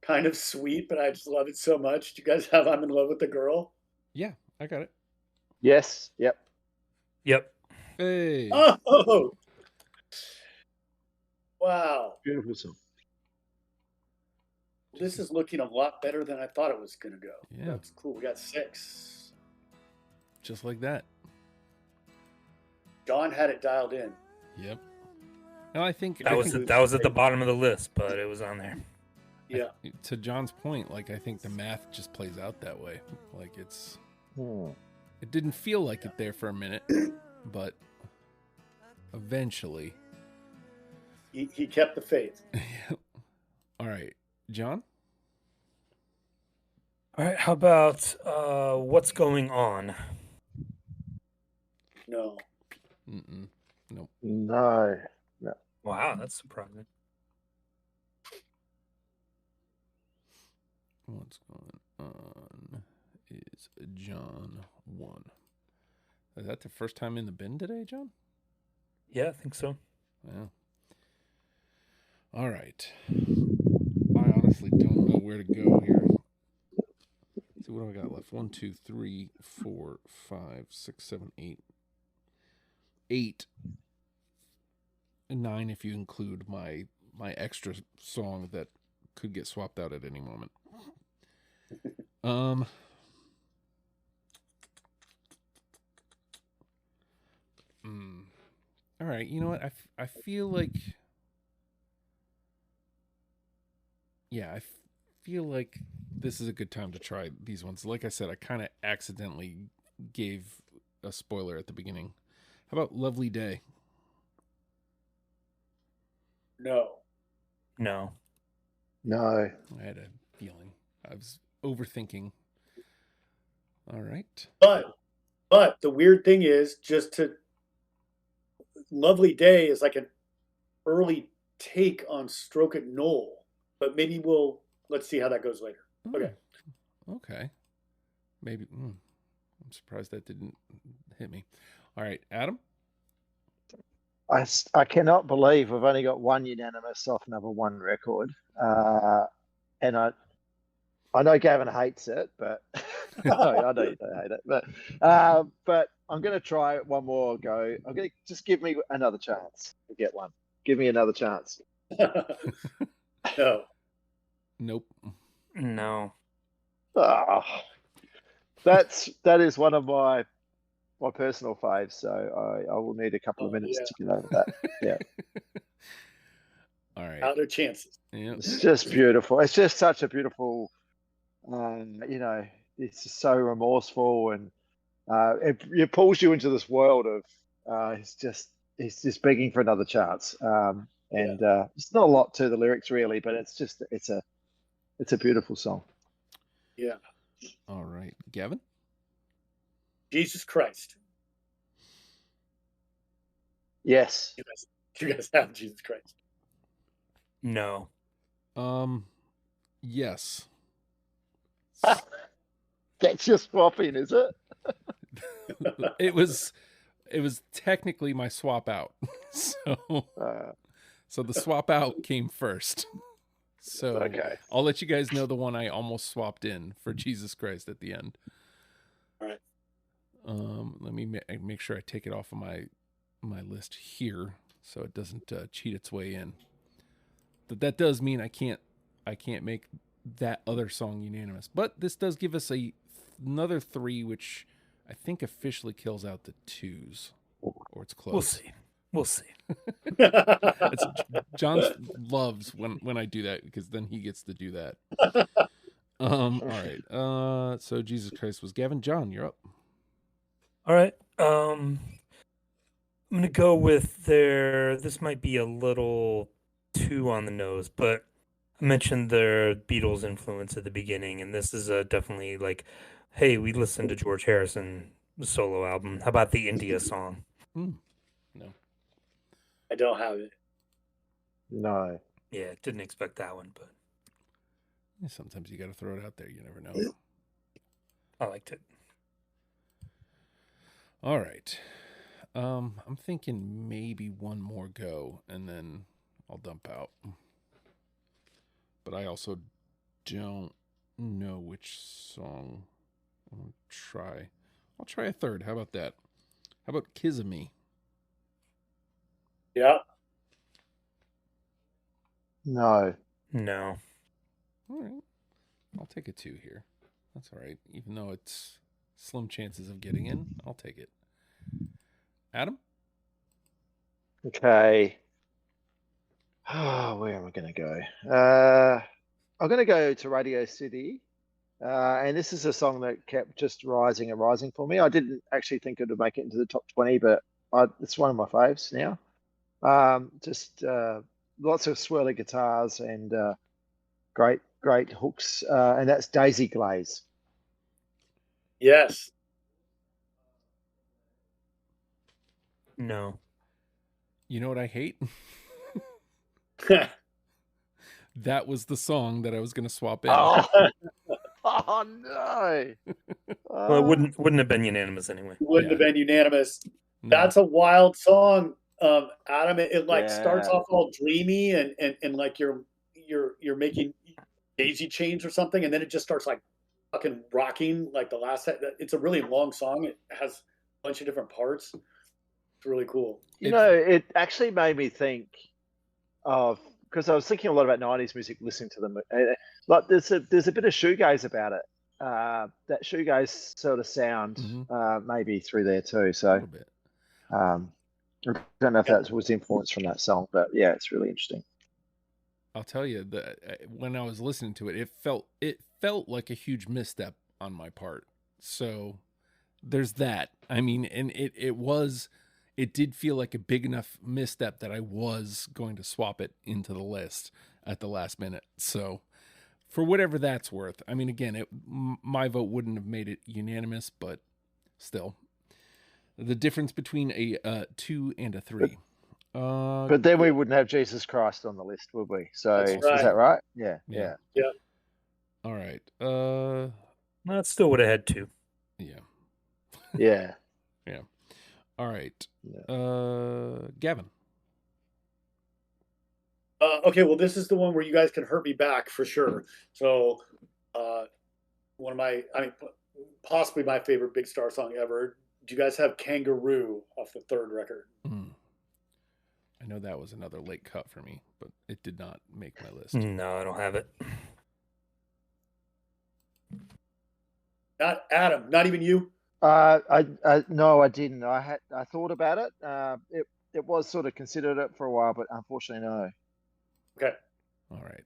kind of sweet, but I just love it so much. Do you guys have I'm in Love with the Girl? Yeah, I got it. Yes. Yep. Hey. Oh! Wow. Beautiful song. This is looking a lot better than I thought it was going to go. Yeah. That's cool. We got 6. Just like that. John had it dialed in. Yep. No, I think that was at the bottom of the list, but it was on there. Yeah. To John's point, like I think the math just plays out that way. Like it's it didn't feel like it there for a minute, but eventually he kept the faith. All right, John? All right, how about What's Going On? No. Nope. No. Wow, that's surprising. What's Going On is John 1. Is that the first time in the bin today, John? Yeah, I think so. Yeah. All right. I honestly don't know where to go here. Let's see, what do I got left? 1, 2, 3, 4, 5, 6, 7, 8. 8. 9 if you include my extra song that could get swapped out at any moment. All right, you know what? I feel like I feel like this is a good time to try these ones. Like I said, I kind of accidentally gave a spoiler at the beginning. How about Lovely Day? No. I had a feeling. I was overthinking. All right. But the weird thing is, Lovely Day is like an early take on Stroke It Knoll. But maybe let's see how that goes later. Okay. Maybe. I'm surprised that didn't hit me. All right, Adam? I cannot believe we've only got one unanimous off number 1 record. And I know Gavin hates it, but I know you don't hate it. But I'm going to try it one more go. I'm going to just give me another chance to get one. Give me another chance. No. Nope. No. That is one of my personal faves, so I will need a couple of minutes to get over that. Yeah. All right. How are their chances? Yep. It's just beautiful. It's just such a beautiful, it's just so remorseful, and it pulls you into this world of it's just begging for another chance. It's not a lot to the lyrics really, but it's a beautiful song. Yeah. All right, Gavin? Jesus Christ. Yes. You guys have Jesus Christ. No. Yes. That's your swapping, is it? It was technically my swap out. So the swap out came first. So okay. I'll let you guys know the one I almost swapped in for Jesus Christ at the end. All right. Let me make sure I take it off of my list here so it doesn't cheat its way in. But that does mean I can't make that other song unanimous. But this does give us another 3, which I think officially kills out the 2s, or it's close. We'll see. John loves when I do that, because then he gets to do that. All right. So Jesus Christ was Gavin. John, you're up. All right. I'm gonna go with this might be a little too on the nose, but I mentioned their Beatles influence at the beginning, and this is definitely like, hey, we listened to George Harrison solo album. How about the India song? No. I don't have it. No. Yeah, didn't expect that one, but Sometimes you got to throw it out there. You never know. I liked it. All right. I'm thinking maybe one more go, and then I'll dump out. But I also don't know which song. I'll try a third. How about that? How about Kiss of Me? Yeah. No. No. All right. I'll take a 2 here. That's all right. Even though it's slim chances of getting in, I'll take it. Adam? Okay. Oh, where am I going to go? I'm going to go to Radio City. And this is a song that kept just rising and rising for me. I didn't actually think it would make it into the top 20, but it's one of my faves now. Just lots of swirly guitars and great hooks. And that's Daisy Glaze. Yes. No. You know what I hate? That was the song that I was going to swap in. Oh no! Well, it wouldn't have been unanimous anyway. Wouldn't have been unanimous. No. That's a wild song, Adam. It like Yeah. starts off all dreamy and like you're making daisy chains or something, and then it just starts like fucking rocking like the last. It's a really long song. It has a bunch of different parts. It's really cool. You know, it actually made me think of, because I was thinking a lot about 90s music, listening to them. Like there's a bit of shoegaze about it. That shoegaze sort of sound, maybe through there too. A So little bit. I don't know if that was influenced from that song, but yeah, it's really interesting. I'll tell you that when I was listening to it, it felt like a huge misstep on my part. So there's that. I mean, and it did feel like a big enough misstep that I was going to swap it into the list at the last minute. So for whatever that's worth, I mean, again, my vote wouldn't have made it unanimous, but still, the difference between a 2 and a 3. But then we wouldn't have Jesus Christ on the list, would we? So That's is right. that right? Yeah. All right. That still would have had 2. Yeah. All right. Yeah. Gavin. Okay, well, this is the one where you guys can hurt me back for sure. So, possibly my favorite Big Star song ever. Do you guys have Kangaroo off the third record? I know that was another late cut for me, but it did not make my list. No, I don't have it. Not Adam, not even you. No, I didn't. I thought about it. It was sort of considered it for a while, but unfortunately, no. Okay. All right.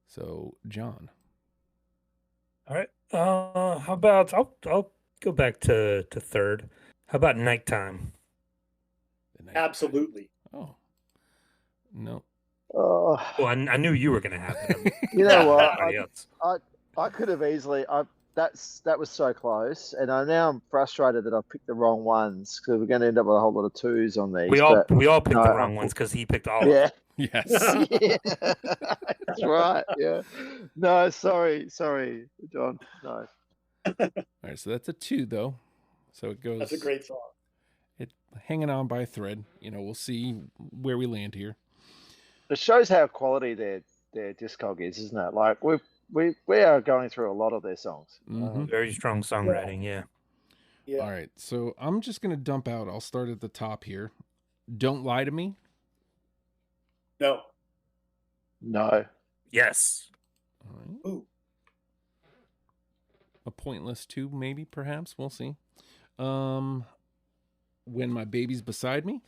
So, John. All right. How about I'll go back to third. How about Nighttime? Absolutely. Oh. No. Oh, Well, I knew you were going to have it. you know what? Everybody else. I could have easily. That was so close, and now I'm frustrated that I picked the wrong ones, because we're going to end up with a whole lot of 2s on these. We all picked no, the wrong ones because he picked all of them. Yeah. Yes. Yeah, that's right. Yeah. No, sorry, John. No. All right. So that's a 2, though. So it goes. That's a great song. It hanging on by a thread. We'll see where we land here. It shows how quality their discog is, isn't it? Like we are going through a lot of their songs. Very strong songwriting, yeah. Yeah. All right. So I'm just gonna dump out. I'll start at the top here. Don't Lie to Me. No. No. Yes. All right. Ooh. A pointless 2, maybe, perhaps. We'll see. When My Baby's Beside Me.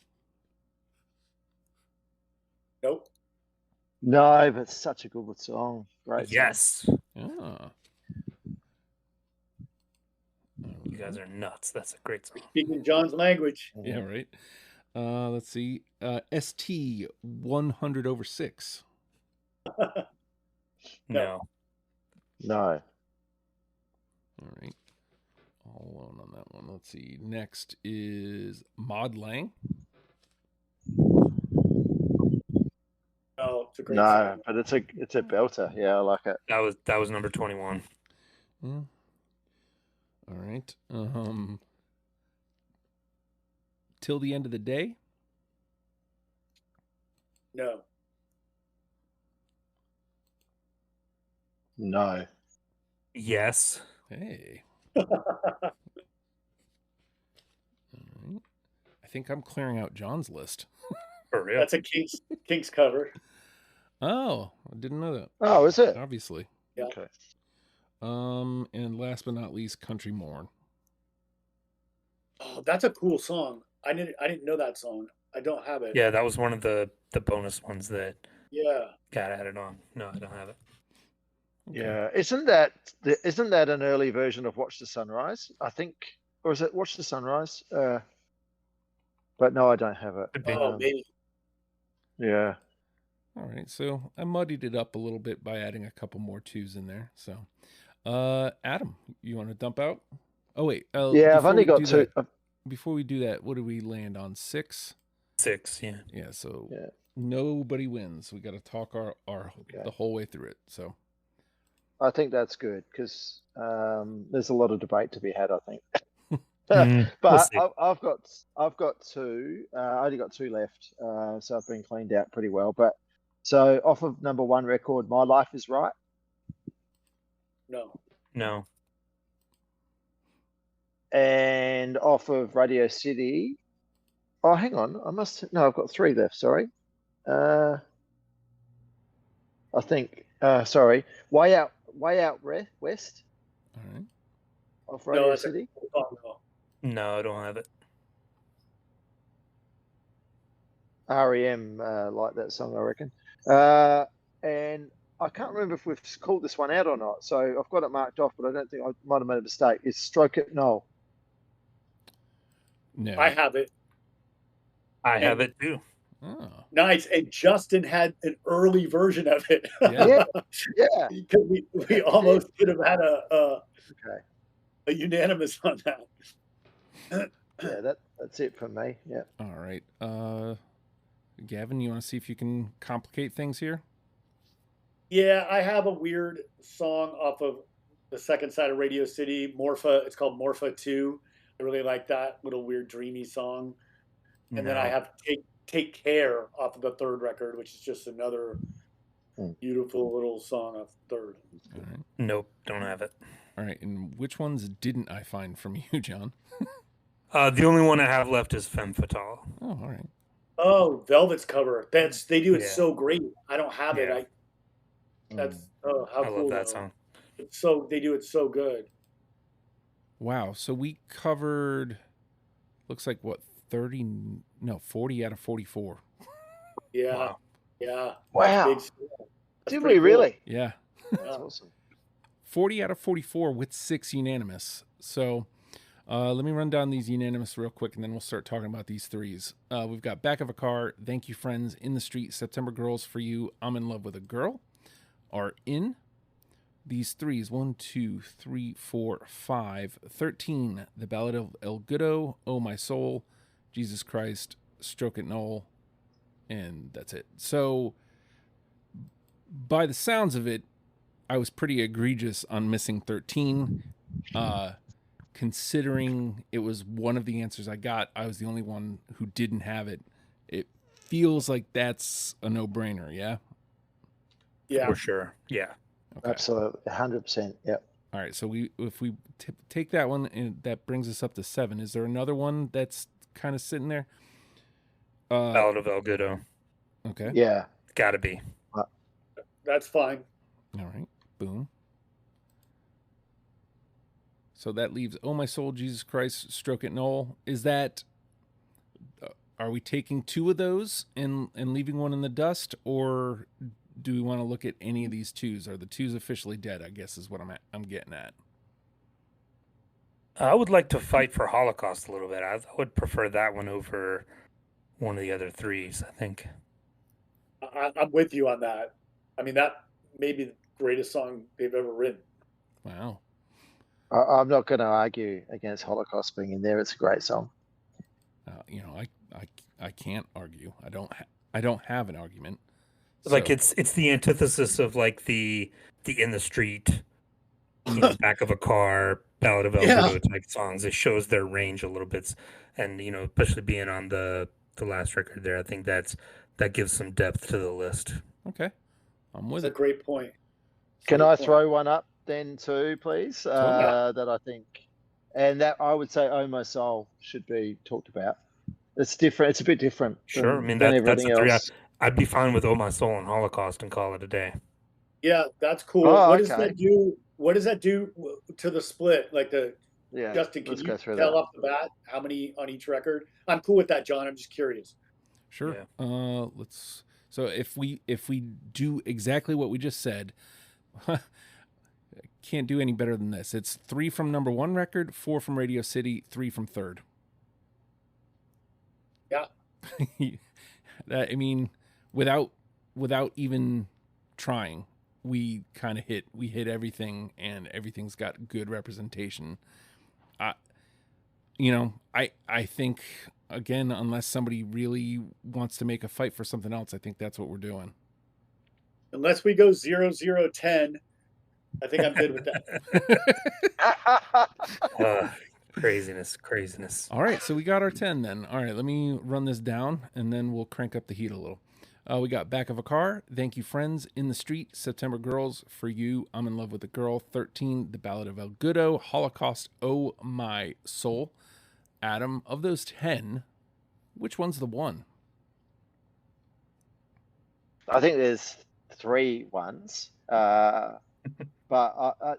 Nope. No, but such a good song. Great. Yes. Ah. You guys are nuts. That's a great song. Speaking John's language. Yeah, right. Let's see. ST 100/6. No. No. All right. All alone on that one. Let's see. Next is Maud Lang. Oh, it's a great No, song. but it's a belter. Yeah, I like it. That was number 21. Yeah. All right. Till the End of the Day. No. No. Yes. Hey. All right. I think I'm clearing out John's list. For real. That's a Kinks cover. Oh, I didn't know that. Oh, is it? Obviously. Yeah. Okay. And last but not least, Country Morn. Oh, that's a cool song. I didn't know that song. I don't have it. Yeah, that was one of the bonus ones that Yeah. got added on. No, I don't have it. Okay. Yeah. Isn't that an early version of Watch the Sunrise? I think, or is it Watch the Sunrise? But no, I don't have it. Could be. Oh, maybe. Yeah. All right, so I muddied it up a little bit by adding a couple more twos in there. So, Adam, you want to dump out? Oh wait, Yeah, I've only got two. Before we do that, what did we land on? 6? 6, yeah. Yeah, so Yeah. nobody wins. We got to talk the whole way through it. So I think that's good because there's a lot of debate to be had, I think. We'll But see. I've got two. I only got two left, so I've been cleaned out pretty well. But so off of number one record, My Life Is Right. No. No. And off of Radio City. Oh, hang on. I've got three left. Sorry. I think. Sorry. Way Out West. all right, Off Radio that's City. No. No, I don't have it. REM like that song, I reckon. And I can't remember if we've called this one out or not. So I've got it marked off, but I don't think I might have made a mistake. It's Stroke It Noel. no, I have it. I have it too. Oh, Nice. And Justin had an early version of it. yeah. Yeah. Because we almost could have had Okay. a unanimous on that. Yeah, that's it from me. Yeah. All right, Gavin, you want to see if you can complicate things here? Yeah, I have a weird song off of the second side of Radio City, Morpha. It's called Morpha 2. I really like that little weird dreamy song. And then I have Take Care off of the third record, which is just another beautiful little song off the third. All right. Nope, don't have it. All right, and which ones didn't I find from you, John? The only one I have left is Femme Fatale. Oh, all right. Oh, Velvet's cover. They do it Yeah. so great. I don't have Yeah. it. How I cool love that though. song. They do it so good. Wow, so we covered, looks like what, 40 out of 44. Yeah. Wow. Yeah. Wow. Big stuff. That's Did pretty we cool. really? Yeah. That's Yeah. awesome. 40 out of 44 with 6 unanimous. So let me run down these unanimous real quick, and then we'll start talking about these threes. We've got Back of a Car, Thank You Friends, In the Street, September Girls for You, I'm in Love with a Girl are in. These threes, 1, 2, 3, 4, 5, 13, The Ballad of El Goodo, Oh My Soul, Jesus Christ, Stroke It Noel, and that's it. So by the sounds of it, I was pretty egregious on missing 13. Considering it was one of the answers I got, I was the only one who didn't have it. It feels like that's a no-brainer, yeah? Yeah. For sure. Yeah. Okay. Absolutely. 100%. Yep. All right, so if we take that one, and that brings us up to 7. Is there another one that's kind of sitting there? Ballad of El Goodo. Okay. Yeah. Gotta be. That's fine. All right. Boom. So that leaves Oh My Soul, Jesus Christ, Stroke It Noel. Is that, are we taking 2 of those and leaving one in the dust, or do we want to look at any of these 2s? Are the 2s officially dead, I guess is what I'm getting at. I would like to fight for Holocaust a little bit. I would prefer that one over one of the other threes, I think. I'm with you on that. I mean, that may be the greatest song they've ever written. Wow. I'm not going to argue against Holocaust being in there. It's a great song. I can't argue. I don't have an argument. Like So, it's the antithesis of like the in the street, back of a car, Ballad of El Goodo type songs. It shows their range a little bit, and especially being on the last record there, I think that gives some depth to the list. okay, I'm with That's it. a great point. Can I throw one up then too, please? That I think, and that I would say "Oh My Soul" should be talked about. It's different. It's a bit different. Sure, I mean than that's everything a three. else. I'd be fine with "Oh My Soul" and "Holocaust" and call it a day. Yeah, that's cool. Oh, What does okay. that do? What does that do to the split? Like Justin, can let's you go through tell that. off the bat how many on each record? I'm cool with that, John. I'm just curious. Sure. Yeah. Let's. So if we do exactly what we just said, can't do any better than this. It's 3 from number 1 record, 4 from Radio City, 3 from third. Yeah. That, I mean, without even trying, we kind of hit everything, and everything's got good representation. I think, again, unless somebody really wants to make a fight for something else, I think that's what we're doing. Unless we go 0-0-10, I think I'm good with that. Craziness. All right, so we got our 10 then. All right, let me run this down, and then we'll crank up the heat a little. We got Back of a Car, Thank You Friends, In the Street, September Girls, For You, I'm in Love with a Girl, 13, The Ballad of El Goodo, Holocaust, Oh My Soul. Adam, of those 10, which one's the one? I think there's 3 ones. But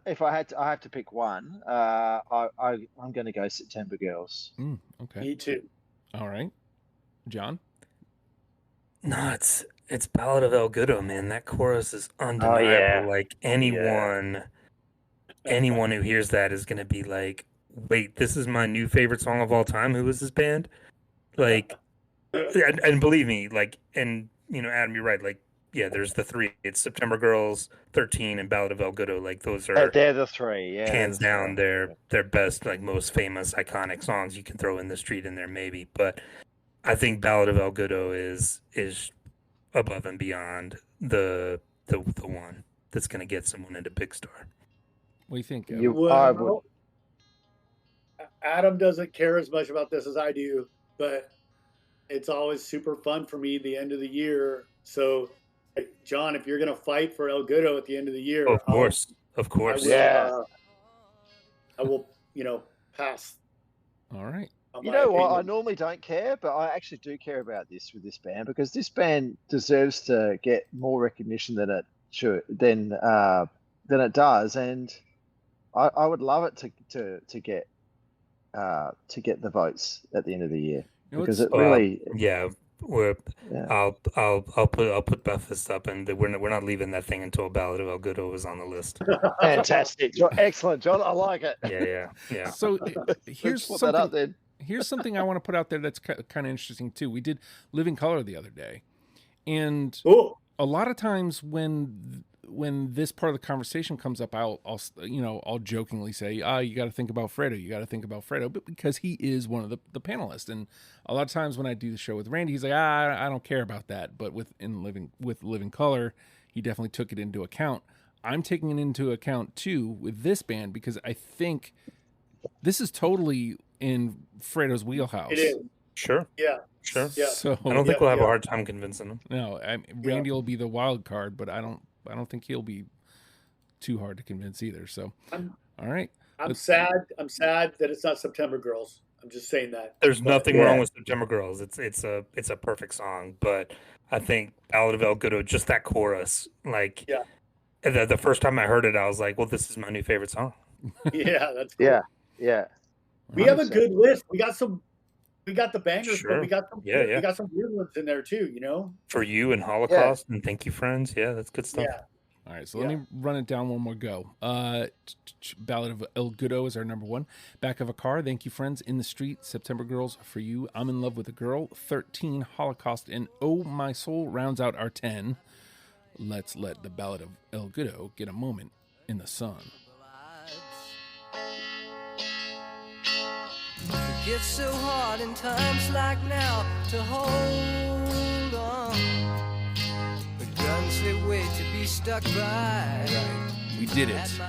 if I have to pick one, I'm going to go September Girls. Okay. Me too. All right. John? No, it's Ballad of El Goodo, man. That chorus is undeniable. yeah. Like anyone who hears that is gonna be like, wait, this is my new favorite song of all time. Who is this band? Like, and believe me, like, and Adam, you're right. Like, yeah, there's the 3. It's September Girls, 13, and Ballad of El Goodo. Like, those are They're the 3. Yeah, hands down their best, like, most famous, iconic songs. You can throw In the Street in there maybe, but I think Ballad of El Goodo is above and beyond the one that's going to get someone into Big Star. What do you think? Adam doesn't care as much about this as I do, but it's always super fun for me the end of the year. So, John, if you're going to fight for El Goodo at the end of the year, of course. I will, pass. All right. You know what? I normally don't care, but I actually do care about this with this band, because this band deserves to get more recognition than it does, and I would love it to get the votes at the end of the year, because it really I'll put Buffus up, and we're not leaving that thing until Ballad of El Goodo was on the list. Fantastic, excellent, John. I like it. Yeah. So here's put that up then. Here's something I want to put out there that's kind of interesting too. We did Living Color the other day, and a lot of times when this part of the conversation comes up, I'll jokingly say, you got to think about Fredo. You got to think about Fredo, but because he is one of the panelists, and a lot of times when I do the show with Randy, he's like, I don't care about that. But with Living Color, he definitely took it into account. I'm taking it into account too with this band, because I think this is totally in Fredo's wheelhouse. It is. Sure. Yeah. Sure. Yeah. So I don't think we'll have a hard time convincing him. No, Randy will be the wild card, but I don't think he'll be too hard to convince either. So, all right. I'm sad that it's not September Girls. I'm just saying that. There's nothing wrong with September Girls. It's a perfect song, but I think Ballad of El Goodo, just that chorus, like, the first time I heard it, I was like, well, this is my new favorite song. Yeah, that's cool. Yeah. We have a good list. We got the bangers, Sure. but we got some we got some weird ones in there too, For You and Holocaust and Thank You Friends. Yeah, that's good stuff. All right, so let me run it down one more go. Ballad of El Goodo is our number 1. Back of a Car, Thank You Friends, In the Street, September Girls, For You, I'm in Love with a Girl, 13, Holocaust, and Oh My Soul rounds out our 10. Let's let the Ballad of El Goodo get a moment in the sun. It gets so hard in times like now to hold on. But guns they wait to be stuck by. Right. We did it.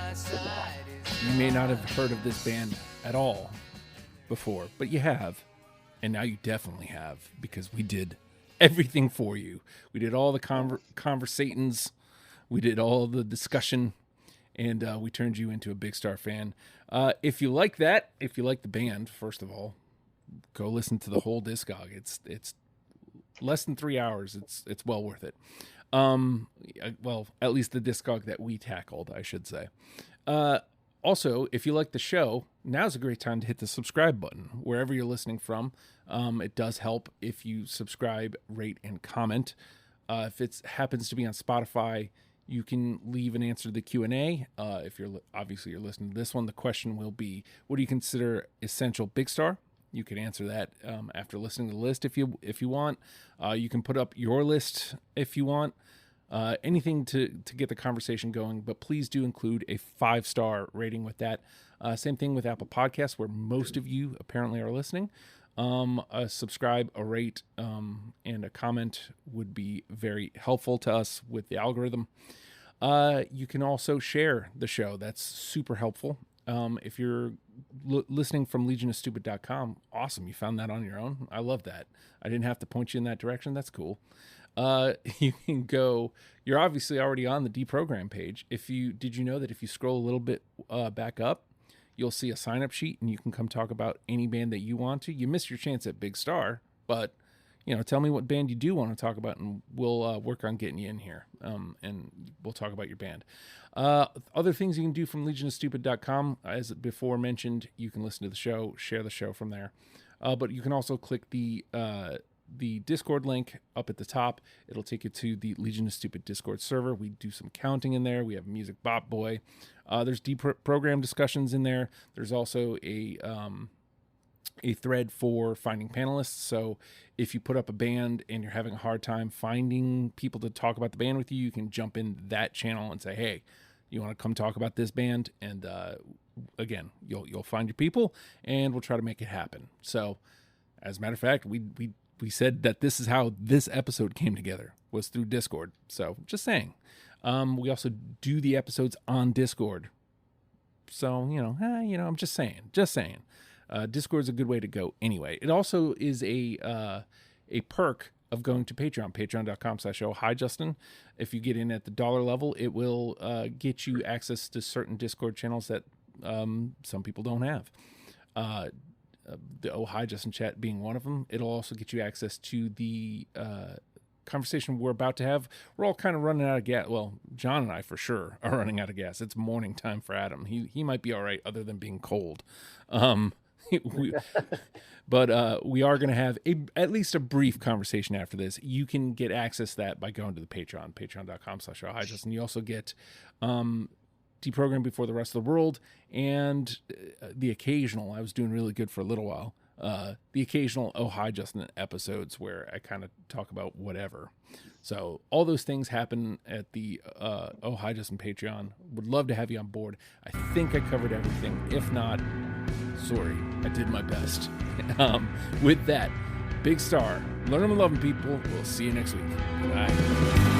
You may not have heard of this band at all before, but you have. And now you definitely have, because we did everything for you. We did all the conversations. We did all the discussion. And we turned you into a Big Star fan. If you like that, if you like the band, first of all, go listen to the whole discog. It's less than 3 hours. It's well worth it. Well, at least the discog that we tackled, I should say. Also, if you like the show, now's a great time to hit the subscribe button wherever you're listening from. It does help if you subscribe, rate, and comment. If it happens to be on Spotify, you can leave an answer to the Q&A. If you're listening to this one, the question will be, what do you consider essential Big Star? You can answer that after listening to the list if you want. You can put up your list if you want. Anything to get the conversation going, but please do include a 5-star rating with that. Same thing with Apple Podcasts, where most of you apparently are listening. A subscribe, a rate, and a comment would be very helpful to us with the algorithm. You can also share the show. That's super helpful. If you're listening from legionofstupid.com, awesome. You found that on your own. I love that. I didn't have to point you in that direction. That's cool. You can go, you're obviously already on the deprogram page. Did you know that if you scroll a little bit back up, you'll see a sign-up sheet, and you can come talk about any band that you want to. You missed your chance at Big Star, but tell me what band you do want to talk about, and we'll work on getting you in here, and we'll talk about your band. Other things you can do from legionofstupid.com, as before mentioned, you can listen to the show, share the show from there. But you can also click the Discord link up at the top. It'll take you to the Legion of Stupid Discord server. We do some counting in there. We have Music Bop Boy. There's program discussions in there. There's also a thread for finding panelists. So if you put up a band and you're having a hard time finding people to talk about the band with you, you can jump in that channel and say, hey, you want to come talk about this band? And again, you'll find your people, and we'll try to make it happen. So as a matter of fact, we said that this is how this episode came together, was through Discord. So just saying. We also do the episodes on Discord. So, I'm just saying. Discord's a good way to go anyway. It also is a perk of going to Patreon, patreon.com/ohijustin. If you get in at the $1 level, it will get you access to certain Discord channels that some people don't have. The Oh Hi Justin chat being one of them. It'll also get you access to the conversation we're about to have. We're all kind of running out of gas. Well, John and I for sure are running out of gas. It's morning time for Adam. He might be all right other than being cold. But we are going to have at least a brief conversation after this. You can get access to that by going to the Patreon, patreon.com/ohijustin. You also get Deprogram Before the Rest of the World, and the occasional, I was doing really good for a little while, the occasional Oh Hi Justin episodes where I kind of talk about whatever. So all those things happen at the Oh Hi Justin Patreon. Would love to have you on board. I think I covered everything. If not, sorry, I did my best. With that, Big Star, learn them and love them, people. We'll see you next week. Bye.